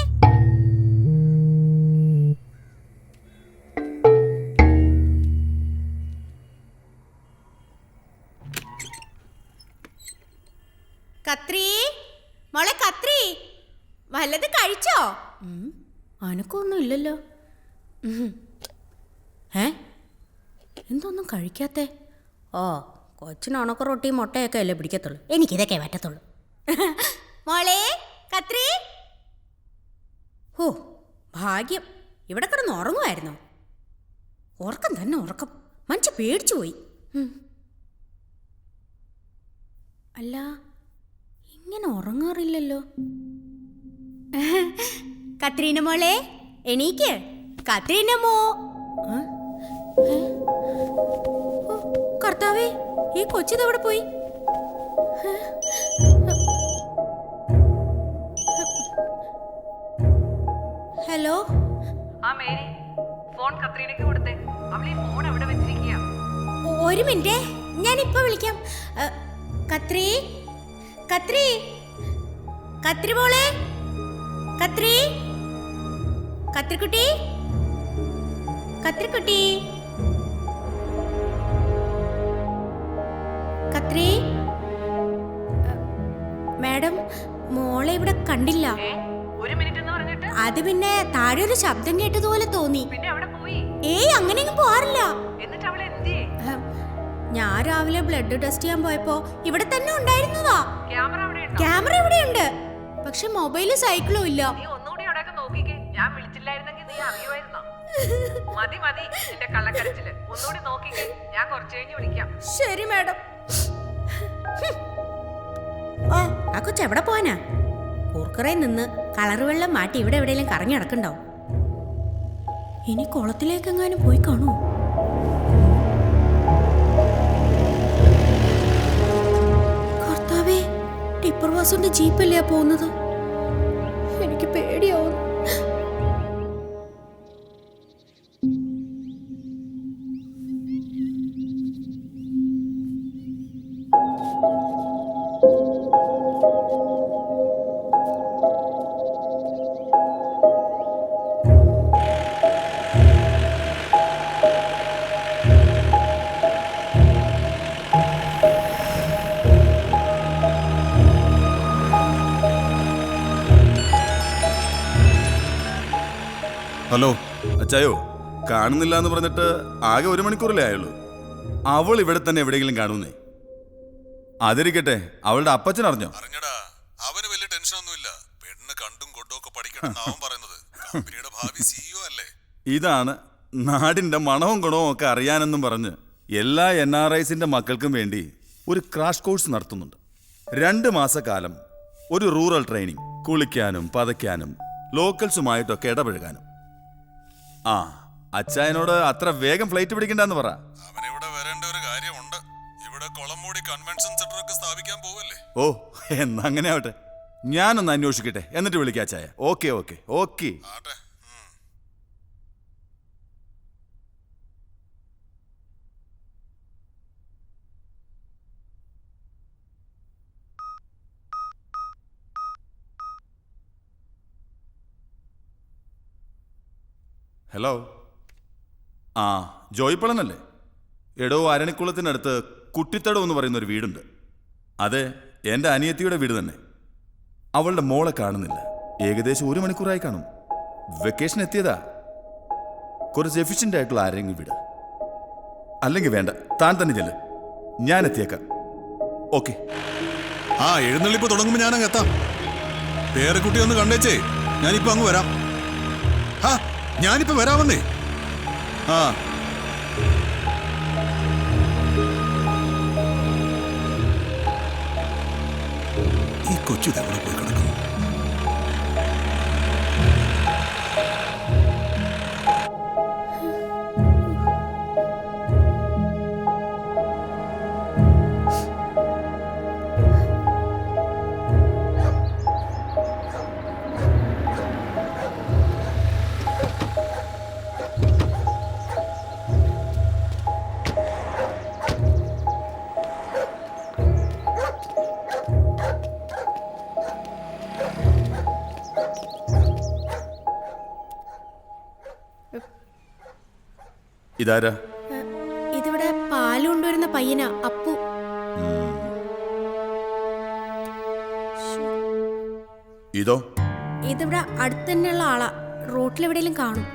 കത്രീ മോളെ, കത്രീ വല്ലത് കഴിച്ചോ? അനക്കൊന്നും ഇല്ലല്ലോ. എന്തൊന്നും കഴിക്കാത്തേ? കൊച്ചിന് ഉണക്ക റൊട്ടിയും മുട്ടയൊക്കെ അല്ലേ പിടിക്കത്തുള്ളൂ. എനിക്കിതൊക്കെ പറ്റത്തുള്ളൂ. മോളെ കത്രീ. ഭാഗ്യം, ഇവിടെ കിടന്ന് ഉറങ്ങുമായിരുന്നോ? ഉറക്കം തന്നെ ഉറക്കം. മനുഷ്യ പേടിച്ചു പോയി. അല്ല, ഇങ്ങനെ ഉറങ്ങാറില്ലല്ലോ. കത്രീന മോളെ എണീക്ക്. കത്രീന മോ. കർത്താവേ, ഈ കൊച്ചിത് എവിടെ പോയി? ഹലോ. ആ മേരി, ഫോൺ കത്രീനയ്ക്ക് കൊടുത്തേ. അവൾ ഈ ഫോൺ എവിടെ വെച്ചിരിക്കുക? ഒരു മിനിറ്റ്, ഞാൻ ഇപ്പൊ വിളിക്കാം. കത്രീ, കത്രീ, കത്രി മോളെ, കത്രി, കത്രിക്കുട്ടി, കത്രിക്കുട്ടി, കത്രി. മാഡം, മോളെ ഇവിടെ കണ്ടില്ല. ഒരു മിനിറ്റ് എന്ന് പറഞ്ഞിട്ട്? അത് പിന്നെ താഴെ ഒരു ശബ്ദം കേട്ടതുപോലെ തോന്നി. പിന്നെ അവിടെ പോയി? അങ്ങനെയൊന്നും പോവാറില്ല. എന്നിട്ട് അവൾ എന്തിയെ? ഞാൻ രാവിലെ ബ്ലഡ് ടെസ്റ്റ് ചെയ്യാൻ പോയപ്പോ ഇവിടെ തന്നെ ഉണ്ടായിരുന്നതാ. ക്യാമറ ഇവിടെയുണ്ട്. പക്ഷെ മൊബൈലും സൈക്കിളും ഇല്ല. നീ ഒന്നുകൂടി അവിടെയൊക്കെ നോക്കിക്കേ. ഞാൻ വിളിച്ചില്ലായിരുന്നെങ്കിൽ നീ അറിയുമായിരുന്നോ? മതി മതി നിന്റെ കള്ളക്കരച്ചില്. ഒന്നുകൂടി നോക്കിക്കേ. ഞാൻ കുറച്ച് കഴിഞ്ഞ് വിളിക്കാം. ശരി മാഡം. ആ കൊച്ചെവിടെ പോവാനാ? കൂർക്കറയിൽ നിന്ന് കളർ വെള്ളം മാറ്റി ഇവിടെ എവിടെയെങ്കിലും കറങ്ങി നടക്കണ്ടാവും. ഇനി കുളത്തിലേക്കെങ്ങാനും പോയി കാണൂ. കർത്താവേ, ടിപ്പർ വാസുന്റെ ജീപ്പല്ലേ പോകുന്നത്? എനിക്ക് പേടിയാവും. ഹലോ അച്ചായോ, കാണുന്നില്ല എന്ന് പറഞ്ഞിട്ട് ആകെ 1 മണിക്കൂറല്ലേ ആയുള്ളൂ. അവൾ ഇവിടെ തന്നെ എവിടെയെങ്കിലും കാണുന്നേ. അതിരിക്കട്ടെ, അവളുടെ അപ്പച്ചൻ അറിഞ്ഞോ? അറിഞ്ഞടാ, അവന് വലിയ ടെൻഷനൊന്നുമില്ല. പെണ്ണ് കണ്ടും കൊണ്ടൊക്കെ പഠിക്കണം അവൻ പറയുന്നത്. കമ്പനിയുടെ ഭാവി CEO അല്ലേ? ഇതാണ് നാടിന്റെ മണവും ഗുണവും ഒക്കെ അറിയാനെന്നും പറഞ്ഞ് എല്ലാ NRIസിന്റെ മക്കൾക്കും വേണ്ടി ഒരു ക്രാഷ് കോഴ്സ് നടത്തുന്നുണ്ട്. 2 മാസക്കാലം ഒരു റൂറൽ ട്രെയിനിങ്. കുളിക്കാനും പതയ്ക്കാനും ലോക്കൽസുമായിട്ടൊക്കെ ഇടപഴകാനും. ആ, അച്ചായനോട് അത്ര വേഗം ഫ്ലൈറ്റ് പിടിക്കണ്ടെന്ന് പറ. അവനിവിടെ വരേണ്ട ഒരു കാര്യമുണ്ട്. ഇവിടെ കൊളംബോടി കൺവെൻഷൻ സെന്റർ ഒക്കെ സ്ഥാപിക്കാൻ പോവല്ലേ? ഓ, എന്നാ അങ്ങനെ ആവട്ടെ. ഞാനൊന്ന് അന്വേഷിക്കട്ടെ, എന്നിട്ട് വിളിക്കാം അച്ചായ. Okay okay okay. ഹലോ, ആ ജോയിപ്പളനല്ലേ? എടോ, അരണിക്കുളത്തിനടുത്ത് കുട്ടിത്തടം എന്ന് പറയുന്ന ഒരു വീടുണ്ട്. അതെ, എൻ്റെ അനിയത്തിയുടെ വീട് തന്നെ. അവളുടെ മോളെ കാണുന്നില്ല. ഏകദേശം 1 മണിക്കൂറായി കാണും. വെക്കേഷൻ എത്തിയതാ. കുറച്ച് എഫിഷ്യൻ്റ് ആയിട്ടുള്ള ആരെങ്കിലും വീട്. അല്ലെങ്കിൽ വേണ്ട, താൻ തന്നെ ചെല്ല്, ഞാൻ എത്തിയേക്കാം. ഓക്കെ. ആ, എഴുന്നള്ളിപ്പ് തുടങ്ങുമ്പോൾ ഞാനങ്ങ് എത്താം. പേരക്കുട്ടി ഒന്ന് കണ്ടേച്ചേ, ഞാനിപ്പോ അങ്ങ് വരാം. ആ, ഞാനിപ്പോ വരാമെന്നേ. ആ, ഈ കൊച്ചു എവിടെ പോയി കിടക്കുന്നു? ഇതാരാ? ഇതിവിടെ പാല് കൊണ്ടുവരുന്ന പയ്യനാ, അപ്പു. ഇതോ? ഇതിവിടെ അടുത്ത് തന്നെയുള്ള ആളാ, റോട്ടിലെവിടെയെങ്കിലും കാണും.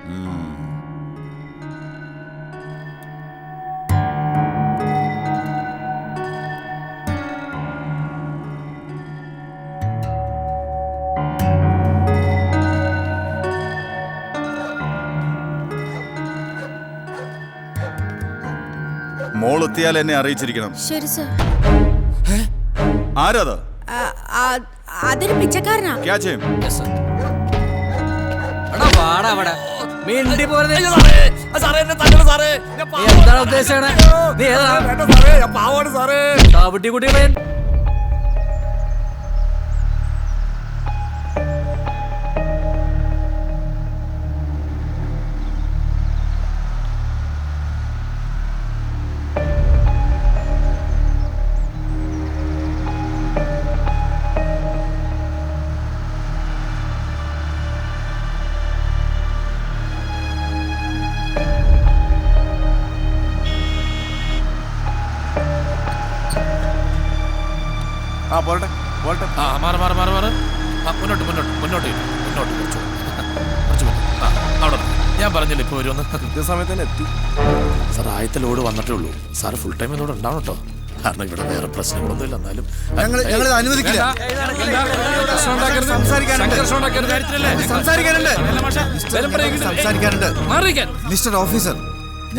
മോളെത്തിയാൽ എന്നെ അറിയിച്ചിരിക്കണം. ശരി സർ. ആരാത്? അതൊരു പിച്ചക്കാരനാ. ക്യാ ചെയ്യും? എന്താണ് ഉദ്ദേശിച്ചത്? പോരട്ടെ പോരട്ടെ. മാറി മാറി മാറി മാറി. മുന്നോട്ട് മുന്നോട്ട് മുന്നോട്ട് മുന്നോട്ട് കുറച്ച് കുറച്ച് അവിടെ ഞാൻ പറഞ്ഞില്ല ഇപ്പോൾ വരുമെന്ന്. കൃത്യസമയത്ത് തന്നെ എത്തി. സാർ ആദ്യത്തെ ലോഡ് വന്നിട്ടേ ഉള്ളൂ. സാർ ഫുൾ ടൈം ഇതോടെ ഉണ്ടാവണം കേട്ടോ. കാരണം ഇവിടെ വേറെ പ്രശ്നങ്ങളൊന്നും ഇല്ല. എന്നാലും ഞങ്ങൾ അനുവദിക്കില്ല. മിസ്റ്റർ ഓഫീസർ,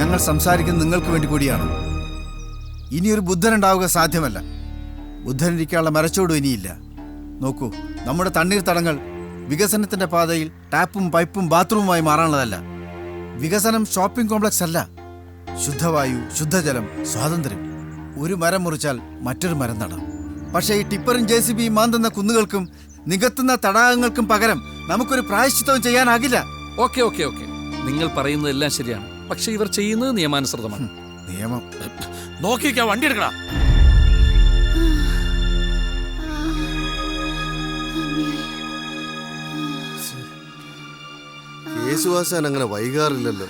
ഞങ്ങൾ സംസാരിക്കുന്നത് നിങ്ങൾക്ക് വേണ്ടി കൂടിയാണ്. ഇനിയൊരു ബുദ്ധൻ ഉണ്ടാവുക സാധ്യമല്ല. ബുദ്ധനിരിക്കാനുള്ള മരച്ചോടും ഇനിയില്ല. നോക്കൂ, നമ്മുടെ തണ്ണീർത്തടങ്ങൾ വികസനത്തിന്റെ പാതയിൽ ടാപ്പും പൈപ്പും ബാത്റൂമുമായി മാറാനുള്ളതല്ല. വികസനം ഷോപ്പിംഗ് കോംപ്ലക്സ് അല്ല. ശുദ്ധവായു, ശുദ്ധജലം, സ്വാതന്ത്ര്യം. ഒരു മരം മുറിച്ചാൽ മറ്റൊരു മരം നടാം. പക്ഷേ ഈ ടിപ്പറും JCB മാന്തുന്ന കുന്നുകൾക്കും നികത്തുന്ന തടാകങ്ങൾക്കും പകരം നമുക്കൊരു പ്രായശ്ചിത്തവും ചെയ്യാനാകില്ല. ഓക്കെ ഓക്കെ ഓക്കെ, നിങ്ങൾ പറയുന്നതെല്ലാം ശരിയാണ്. പക്ഷെ ഇവർ ചെയ്യുന്നത് നിയമാനുസൃതമാണ്. നിയമം നോക്കിയിരിക്കാം. വണ്ടി എടുക്കടാ. യേശുവാശാൻ അങ്ങനെ വൈകാറില്ലല്ലോ.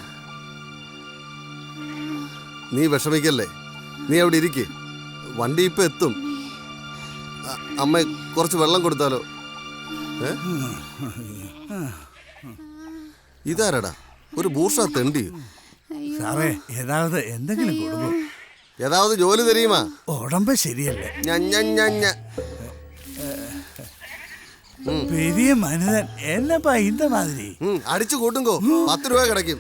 നീ വിഷമിക്കല്ലേ, നീ അവിടെ ഇരിക്കേ. വണ്ടി ഇപ്പൊ എത്തും. അമ്മ കുറച്ച് വെള്ളം കൊടുത്താലോ? ഇതാരടാ, ഒരു ബൂർഷ തെണ്ടി? സാറേ, ഏതാവത് എന്തെങ്കിലും കൊടുക്കും. ഏതാവത് ജോലി തരുമാ? ഉടമ്പ് ശരിയല്ലേ? പെരിയ മനുതൻ എന്നപ്പാ ഇന്ത മാതിരി അടിച്ചു കൂട്ടുങ്കോ 10 രൂപ കിടക്കും.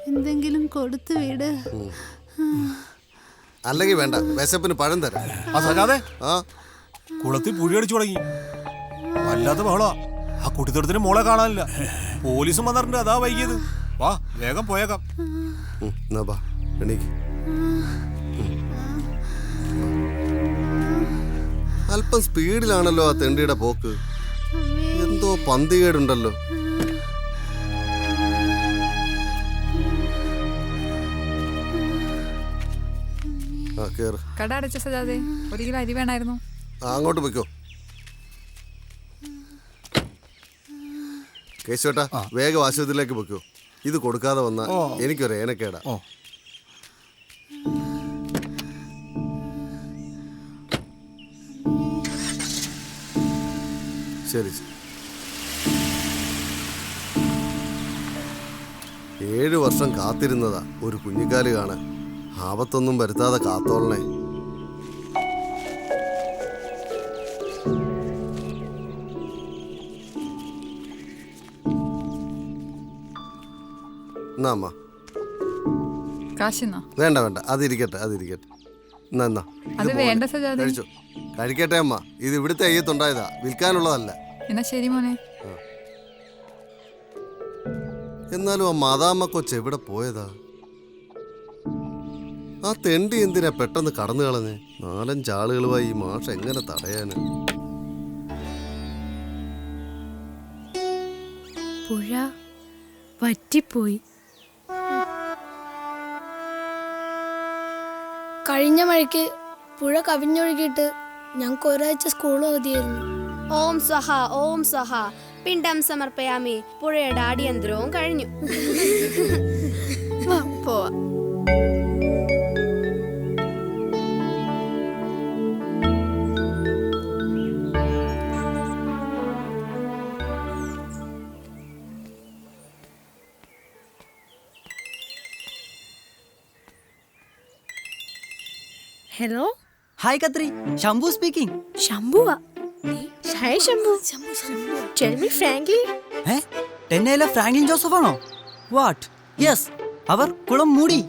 എന്തെങ്കിലും കൊടുത്തു വീട്. അല്ലെങ്കിൽ വേണ്ട, വിശപ്പിന് പഴം തരാം. കുളത്തിൽ പുഴി അടിച്ചു തുടങ്ങി. വല്ലാത്ത ബഹളാ. ആ കുട്ടിത്തൊടത്തിന് മോളെ കാണാനില്ല. പോലീസും വന്നിട്ടുണ്ട്, അതാ വൈകിയത്. വാ വേഗം പോയേക്കാം. അല്പം സ്പീഡിലാണല്ലോ ആ തെണ്ടിയുടെ പോക്ക്. എന്തോ പന്തികേടുണ്ടല്ലോ. കട അടച്ച സജാദേ, 1 കിലോ അരി വേണമായിരുന്നു. അങ്ങോട്ട് പോയിക്കോ. കേശുവേട്ടാ, വേഗം ആശുപത്രിയിലേക്ക് പോയിക്കോ. ഇത് കൊടുക്കാതെ വന്നാൽ എനിക്കൊരു ഏനക്കേടാ. ശരി. 7 വർഷം കാത്തിരുന്നതാ ഒരു കുഞ്ഞിക്കാല് കാണാൻ. ആപത്തൊന്നും വരുത്താതെ കാത്തോളണേ. എന്നാ അമ്മ. കാശിന്നാ? വേണ്ട വേണ്ട, അതിരിക്കട്ടെ അതിരിക്കട്ടെ. എന്നാ അത് വേണ്ട സജാദേ. കഴിച്ചോ. കഴിക്കട്ടെ അമ്മ, ഇത് ഇവിടുത്തെ അയ്യത്തുണ്ടായതാ, വിൽക്കാനുള്ളതല്ല. എന്നാ ശരി മോനെ. എന്നാലും ആ മാതാമ്മ കൊച്ച് എവിടെ പോയതാ? ആ തെണ്ടി എന്തിനാ പെട്ടെന്ന് കടന്നു കളഞ്ഞ്? 4-5 ആളുകളുമായി ഈ മാഷ എങ്ങനെ തടയാന്? പുഴ വറ്റിപ്പോയി. കഴിഞ്ഞ മഴയ്ക്ക് പുഴ കവിഞ്ഞൊഴുകിയിട്ട് ഞങ്ങൾക്ക് ഒരാഴ്ച സ്കൂൾ അവധിയായിരുന്നു. ഓം സ്വഹ ഓം സ്വഹ പിണ്ടം സമർപ്പയാമി. പുഴയുടെ അടിയന്തരവും കഴിഞ്ഞു. പോവാ. Hello. Hi Kathri, Shambhu speaking. ശംഭുവാ? Hi Shambhu. Tell me frankly. 10 Franklin Joseph what? Yes? യെസ്, അവർ കുളം മൂടി.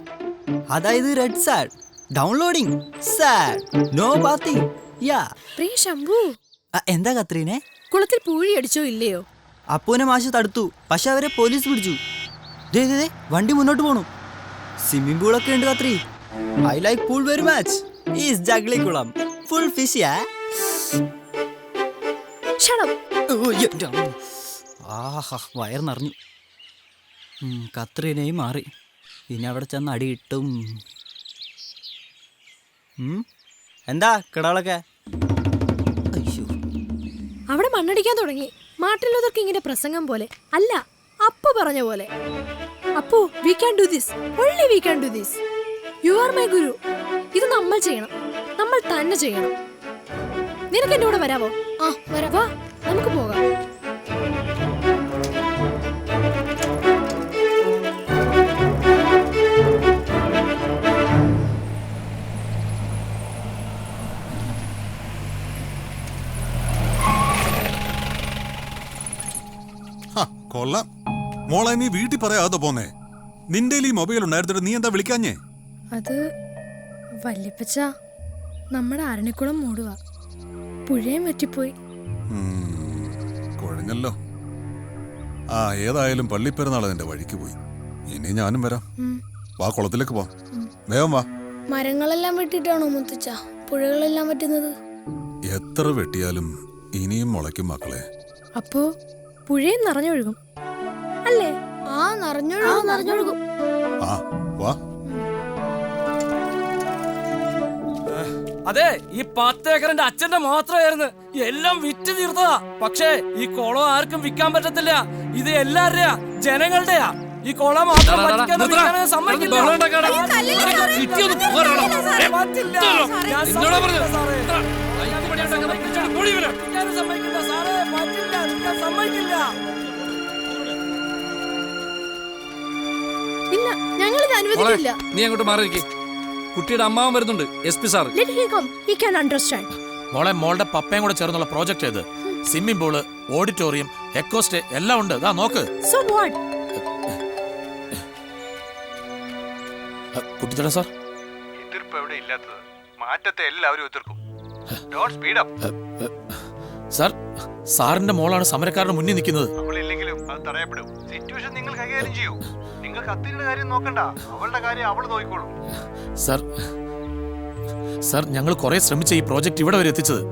അതായത് red sad, downloading sad, no bathing. യാ പ്രിയ ശംഭു. എന്താ കത്രീനെ? കുളത്തിൽ പൂഴി അടിച്ചോ ഇല്ലയോ? അപ്പൂനെ മാഷ് തടുത്തു, പക്ഷെ അവരെ പോലീസ് പിടിച്ചു. ദേ വണ്ടി മുന്നോട്ട് പോണു. സ്വിമ്മിംഗ് പൂളൊക്കെ ഉണ്ട് Kathri. I like pool very much. Is ജഗ്ലി കുളം ഫുൾ ഫിഷ്. ആഹാ, വയർ നിറഞ്ഞു. കത്രീനെയും മാറി. ഇനി അവിടെ ചെന്ന് അടി കിട്ടും. എന്താ കിടാളൊക്കെ? അവിടെ മണ്ണടിക്കാൻ തുടങ്ങി. മാർട്ടിൻ ലൂതർ കിങ്ങിന്റെ പ്രസംഗം പോലെ അല്ല, അപ്പു പറഞ്ഞ പോലെ. Appu, we can do this, only we can do this. You are my guru. ഇത് നമ്മൾ ചെയ്യണം, നമ്മൾ തന്നെ ചെയ്യണം. നിനക്ക് എന്റെ കൂടെ വരാവോ? വാ, നമുക്ക് പോകാം. കൊള്ളാം മോളെ, നീ വീട്ടിൽ പറയാതെ പോന്നേ. നിന്റെ ഈ മൊബൈൽ ഉണ്ടായിരുന്നിട്ട് നീ എന്താ വിളിക്കാഞ്ഞേ? അത് വല്യപ്പച്ച, നമ്മുടെ അരണിക്കുളം മൂടുക, പുഴയും വറ്റിപ്പോയി. കുഴഞ്ഞല്ലോ. ആ, ഏതായാലും പള്ളിപ്പെരുന്നാൾ എന്റെ വഴിക്ക് പോയി. ഇനി ഞാനും വരാം. വാ, കുളത്തിലേക്ക് പോ. വേഗം വാ. മരങ്ങളെല്ലാം വെട്ടിട്ടാണോ മുത്തച്ഛ പുഴകളെല്ലാം പറ്റുന്നത്? എത്ര വെട്ടിയാലും ഇനിയും മുളയ്ക്കും മക്കളെ. അപ്പോ പുഴയും നിറഞ്ഞൊഴുകും അല്ലേ? നിറഞ്ഞൊഴുകും. ആ, വാ. അതെ, ഈ 10 ഏക്കർ എന്റെ അച്ഛന്റെ മാത്രമായിരുന്നു. എല്ലാം വിറ്റ് തീർത്തതാ. പക്ഷേ ഈ കുളം ആർക്കും വിൽക്കാൻ പറ്റത്തില്ല. ഇത് എല്ലാവരുടെയാ, ജനങ്ങളുടെയാ. ഈ കുളം മാത്രം സമ്മതിക്കില്ല. ഇല്ല, ഞങ്ങൾ ഇത് അനുവദിക്കില്ല. നീ അങ്ങോട്ട് മാറിയിരിക്കെ. കുട്ടിയുടെ അമ്മാവൻ വരുന്നുണ്ട്, SP sir. Let him come. He can understand. മോളുടെ പപ്പയും കൂടെ ചേർന്നുള്ള പ്രോജക്റ്റ് ഏത്? സ്വിമ്മിംഗ് പൂള്, ഓഡിറ്റോറിയം, എക്കോസ്റ്റേ എല്ലാം ഉണ്ട്. ദാ നോക്ക്. So what? കുട്ടിത്തട സാർ. എതിർപ്പ് എവിടെ ഇല്ലാത്തത്? മാറ്റത്തെ എല്ലാവരും എതിർക്കും. Don't speed up. സാർ, സാറിന്റെ മോളാണ് സമരക്കാരുടെ മുന്നിൽ നിൽക്കുന്നത്. അവളില്ലെങ്കിലും അത് തടയപ്പെടും. സിറ്റുവേഷൻ നിങ്ങൾ കൈകാര്യം ചെയ്യൂ. നിങ്ങൾ കത്തിയുടെ കാര്യം നോക്കണ്ട, അവളുടെ കാര്യം അവൾ നോക്കിക്കോളും. സാർ ഞങ്ങൾ കുറെ ശ്രമിച്ച ഈ പ്രോജക്റ്റ് ഇവിടെ വരെ എത്തിച്ചത്.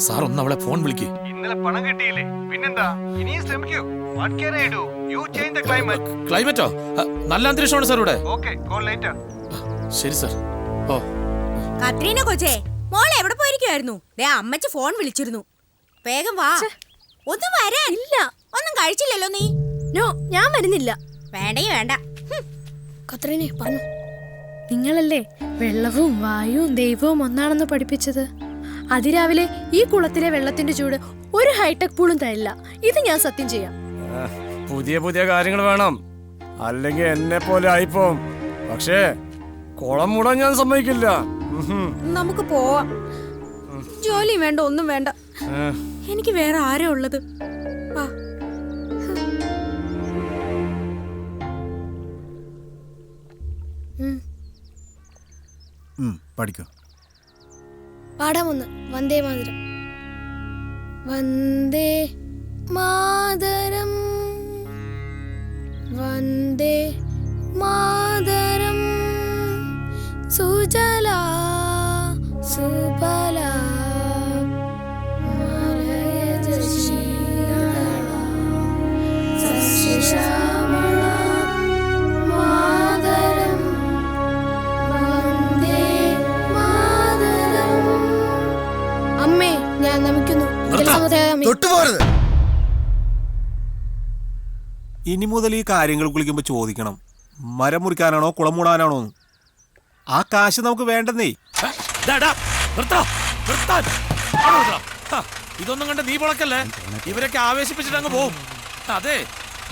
സാർ ഒന്ന് അവളെ ഫോൺ വിളിക്ക്. ഇന്നലെ പണം കിട്ടിയില്ലേ? പിന്നെന്താ? ഇനിയും ശ്രമിക്കൂ. What can I do? You change the climate. ക്ലൈമറ്റോ? നല്ല അന്തരീക്ഷമാണ് സാർ ഇവിടെ. Okay, call later. ശരി സാർ. ഓ കത്രീന കൊച്ചേ, മോളെ എവിടെ പോയിരിക്കുവായിരുന്നു? ദേ അമ്മച്ചി ഫോൺ വിളിച്ചിരുന്നു. വേഗം വാ. ഒന്നും വരാൻ ഇല്ല. ഒന്നും കഴിച്ചില്ലല്ലോ നീ? നോ, ഞാൻ വരുന്നില്ല. വേണ്ടേ വേണ്ട. കത്രീനെ പറഞ്ഞു. നിങ്ങളല്ലേ വെള്ളവും വായുവും ദൈവവും ഒന്നാണെന്ന് പഠിപ്പിച്ചത്? അതിരാവിലെ ഈ കുളത്തിലെ വെള്ളത്തിന്റെ ചൂട് ഒരു ഹൈടെക് പൂളും തരില്ല. ഇത് ഞാൻ സത്യം ചെയ്യാം. പുതിയ പുതിയ കാര്യങ്ങൾ വേണം, അല്ലെങ്കിൽ എന്നെ പോലെ ആയിപ്പോവും. പക്ഷേ കുളം മൂടാൻ ഞാൻ സമ്മതിക്കില്ല. നമുക്ക് പോവാം. ജോലിയും വേണ്ട, ഒന്നും വേണ്ട. എനിക്ക് വേറെ ആരാ ഉള്ളത്? വാ. പഠിക്കൂ. പാടാമൊന്ന്. വന്ദേ മാതരം. വന്ദേ മാതരം, വന്ദേ മാതരം, സുജലാ സുബലാ മലയജ ശീതളാ സസ്യശ്യാമളാ മാതരം, വന്ദേ മാതരം. അമ്മേ, ഞാൻ നമിക്കുന്നു. തൊട്ടുപോകരുത്. ഇനി മുതൽ ഈ കാര്യങ്ങൾ കുളിക്കുമ്പോൾ ചോദിക്കണം, മരം മുറിക്കാനാണോ കുളം മൂടാനാണോ? ആ കാശ് നമുക്ക് വേണ്ടെന്നേ. ഇതൊന്നും കണ്ട് നീ പൊളക്കല്ലേ. ഇവരൊക്കെ ആവേശിപ്പിച്ചിട്ട് അങ്ങ് പോവും. അതെ,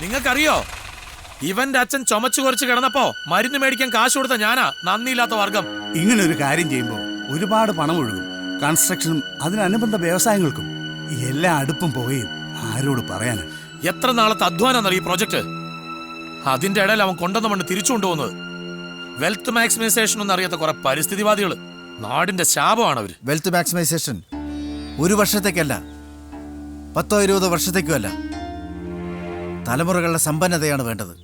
നിങ്ങൾക്കറിയോ, ഇവന്റെ അച്ഛൻ ചുമച്ചു കുറച്ച് കിടന്നപ്പോ മരുന്ന് മേടിക്കാൻ കാശ് കൊടുത്ത ഞാനാ നന്ദിയില്ലാത്ത വർഗം. ഇങ്ങനെ ഒരു കാര്യം ചെയ്യുമ്പോൾ ഒരുപാട് പണം ഒഴുകും. കൺസ്ട്രക്ഷനും അതിനനുബന്ധ വ്യവസായങ്ങൾക്കും. എല്ലാ അടുപ്പും പോവുകയും ആരോട് പറയാനാ? എത്ര നാളത്തെ അധ്വാനം ഈ പ്രോജക്റ്റ്. അതിന്റെ ഇടയിൽ അവൻ കൊണ്ടുവന്ന മണ്ണ് തിരിച്ചു കൊണ്ടുപോകുന്നത്. വെൽത്ത് മാക്സിമൈസേഷൻ ഒന്നും അറിയാത്ത കുറെ പരിസ്ഥിതിവാദികൾ. നാടിന്റെ ശാപമാണ് അവര്. വെൽത്ത് മാക്സിമൈസേഷൻ ഒരു വർഷത്തേക്കല്ല, 10-20 വർഷത്തേക്കും അല്ല, തലമുറകളുടെ സമ്പന്നതയാണ് വേണ്ടത്.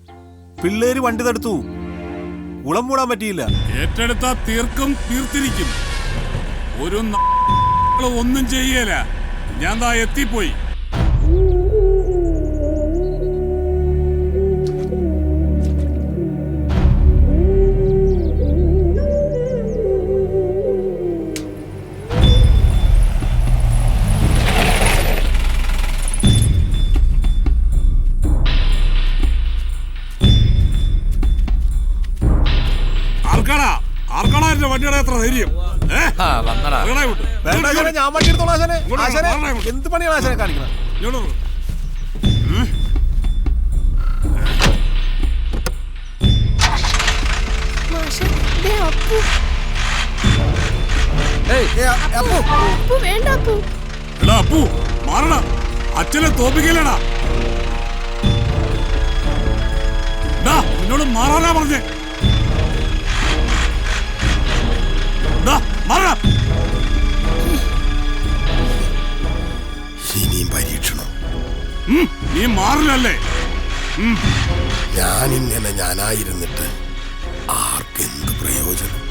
പിള്ളേര് വണ്ടി തടുത്തു, കുളം മൂടാൻ പറ്റിയില്ല. ഏറ്റെടുത്താ തീർക്കും, തീർത്തിരിക്കും. ഒരു ഒന്നും ചെയ്യല. ഞാൻ ദാ എത്തിപ്പോയി. വണ്ടിയുടെ എത്ര ധൈര്യം? ഞാൻ വണ്ടി എടുത്തോളാം. എന്ത് പണിയാണ് ആശാനെ കാണിക്കുന്നത്? അച്ഛനെ തോപ്പിക്കലടാ. എന്നോട് മാറാനാ പറഞ്ഞേ. ഇനിയും പരീക്ഷണം. നീ മാറില്ലല്ലേ? ഞാനിങ്ങനെ ഞാനായിരുന്നിട്ട് ആർക്കെന്ത് പ്രയോജനം?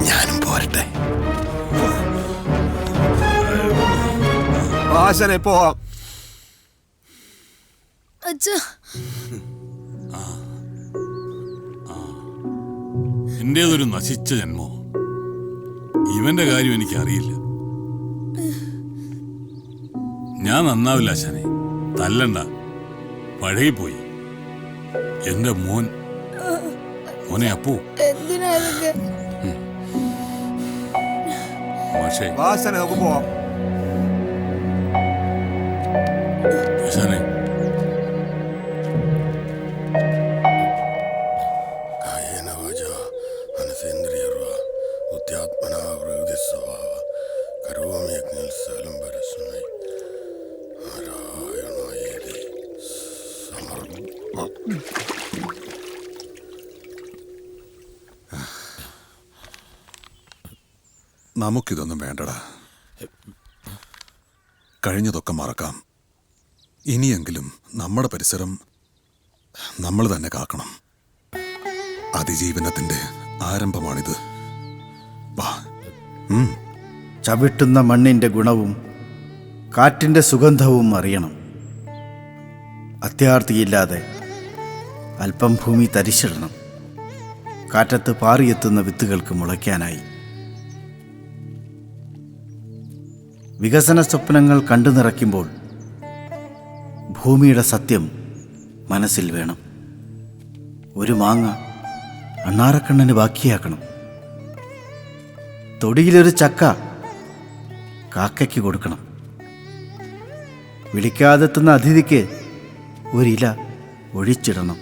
ഞാനും പോരട്ടെ. ആശാനെ പോവാം. എന്റേതൊരു നശിച്ച ജന്മോ. ഇവന്റെ കാര്യം എനിക്ക് അറിയില്ല. ഞാൻ നന്നാവില്ല ആശാനെ. തല്ലണ്ട, പഴകിപ്പോയി. എന്റെ മോൻ മോനെ അപ്പു എന്തിനാ ഇതൊക്കെ? മാഷേ വാസന നമുക്ക് പോവാം. ആശാനെ കായേന വാചാ മനസേന്ദ്രിയർവാ ബുദ്ധ്യാത്മനാ പ്രകൃതിസ്വഭാവ കരോമി യജ്ഞൽ സകലം പരസ്മൈ നാരായണായേതി സമർപ്പ. നമുക്കിതൊന്നും വേണ്ടടാ. കഴിഞ്ഞതൊക്കെ മറക്കാം. ഇനിയെങ്കിലും നമ്മുടെ പരിസരം നമ്മൾ തന്നെ കാക്കണം. അതിജീവനത്തിന്റെ ആരംഭമാണിത്. വാ. ചവിട്ടുന്ന മണ്ണിൻ്റെ ഗുണവും കാറ്റിൻ്റെ സുഗന്ധവും അറിയണം. അത്യാർത്തിയില്ലാതെ അല്പം ഭൂമി തരിച്ചിടണം. കാറ്റത്ത് പാറിയെത്തുന്ന വിത്തുകൾക്ക് മുളയ്ക്കാനായി. വികസന സ്വപ്നങ്ങൾ കണ്ടു നിറയ്ക്കുമ്പോൾ ഭൂമിയുടെ സത്യം മനസ്സിൽ വേണം. ഒരു മാങ്ങ അണ്ണാറക്കണ്ണന് ബാക്കിയാക്കണം. തൊടിയിലൊരു ചക്ക കാക്കയ്ക്ക് കൊടുക്കണം. വിളിക്കാതെത്തുന്ന അതിഥിക്ക് ഒരില ഒഴിച്ചിടണം.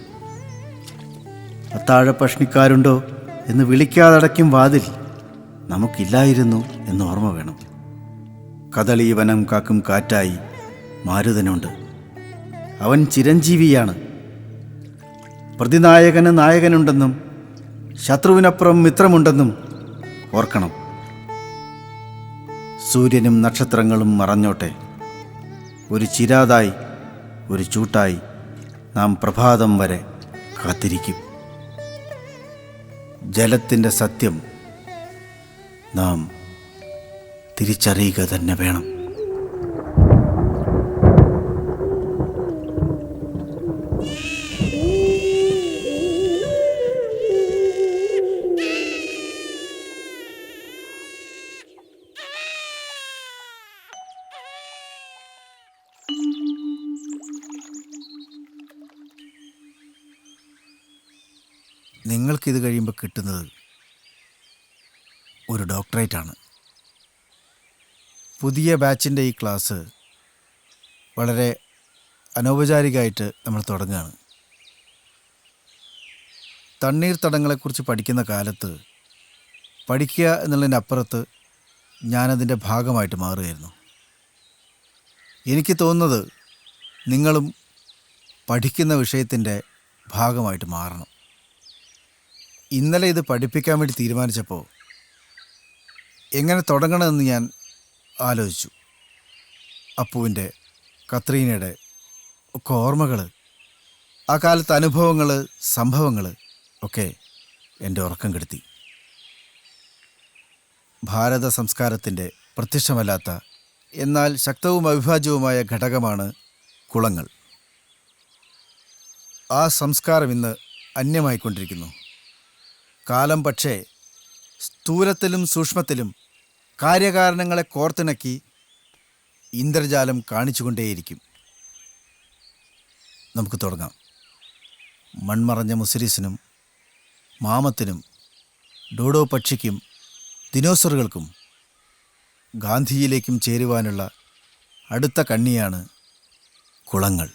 അത്താഴ ഭക്ഷണിക്കാരുണ്ടോ എന്ന് വിളിക്കാതടയ്ക്കും വാതിൽ നമുക്കില്ലായിരുന്നു എന്ന് ഓർമ്മ വേണം. കദളി വനം കാക്കും കാറ്റായി മാരുതനുണ്ട്. അവൻ ചിരഞ്ജീവിയാണ്. പ്രതിനായകന് നായകനുണ്ടെന്നും ശത്രുവിനപ്പുറം മിത്രമുണ്ടെന്നും ഓർക്കണം. സൂര്യനും നക്ഷത്രങ്ങളും മറഞ്ഞോട്ടെ. ഒരു ചിരാതായി ഒരു ചൂട്ടായി നാം പ്രഭാതം വരെ കാത്തിരിക്കും. ജലത്തിൻ്റെ സത്യം നാം തിരിച്ചറിയുക തന്നെ വേണം. നിങ്ങൾക്കിത് കഴിയുമ്പോൾ കിട്ടുന്നത് ഒരു ഡോക്ടറേറ്റാണ്. പുതിയ ബാച്ചിൻ്റെ ഈ ക്ലാസ് വളരെ അനൗപചാരികമായിട്ട് നമ്മൾ തുടങ്ങുകയാണ്. തണ്ണീർത്തടങ്ങളെക്കുറിച്ച് പഠിക്കുന്ന കാലത്ത് പഠിക്കുക എന്നുള്ളതിനപ്പുറത്ത് ഞാനതിൻ്റെ ഭാഗമായിട്ട് മാറുകയായിരുന്നു. എനിക്ക് തോന്നുന്നത് നിങ്ങളും പഠിക്കുന്ന വിഷയത്തിൻ്റെ ഭാഗമായിട്ട് മാറണം. ഇന്നലെ ഇത് പഠിപ്പിക്കാൻ വേണ്ടി തീരുമാനിച്ചപ്പോൾ എങ്ങനെ തുടങ്ങണമെന്ന് ഞാൻ ആലോചിച്ചു. അപ്പുവിൻ്റെ, കത്രീനയുടെ ഒക്കെ ഓർമ്മകൾ, ആ കാലത്തെ അനുഭവങ്ങൾ, സംഭവങ്ങൾ ഒക്കെ എൻ്റെ ഉറക്കം കെടുത്തി. ഭാരത സംസ്കാരത്തിൻ്റെ പ്രത്യക്ഷമല്ലാത്ത എന്നാൽ ശക്തവും അവിഭാജ്യവുമായ ഘടകമാണ് കുളങ്ങൾ. ആ സംസ്കാരം ഇന്ന് അന്യമായിക്കൊണ്ടിരിക്കുന്നു. കാലം പക്ഷേ സ്ഥൂലത്തിലും സൂക്ഷ്മത്തിലും കാര്യകാരണങ്ങളെ കോർത്തിണക്കി ഇന്ദ്രജാലം കാണിച്ചുകൊണ്ടേയിരിക്കും. നമുക്ക് തുടങ്ങാം. മൺമറഞ്ഞ മുസിരിസിനും മാമത്തിനും ഡോഡോ പക്ഷിക്കും ദിനോസറുകൾക്കും ഗാന്ധിയിലേക്കും ചേരുവാനുള്ള അടുത്ത കണ്ണിയാണ് കുളങ്ങൾ.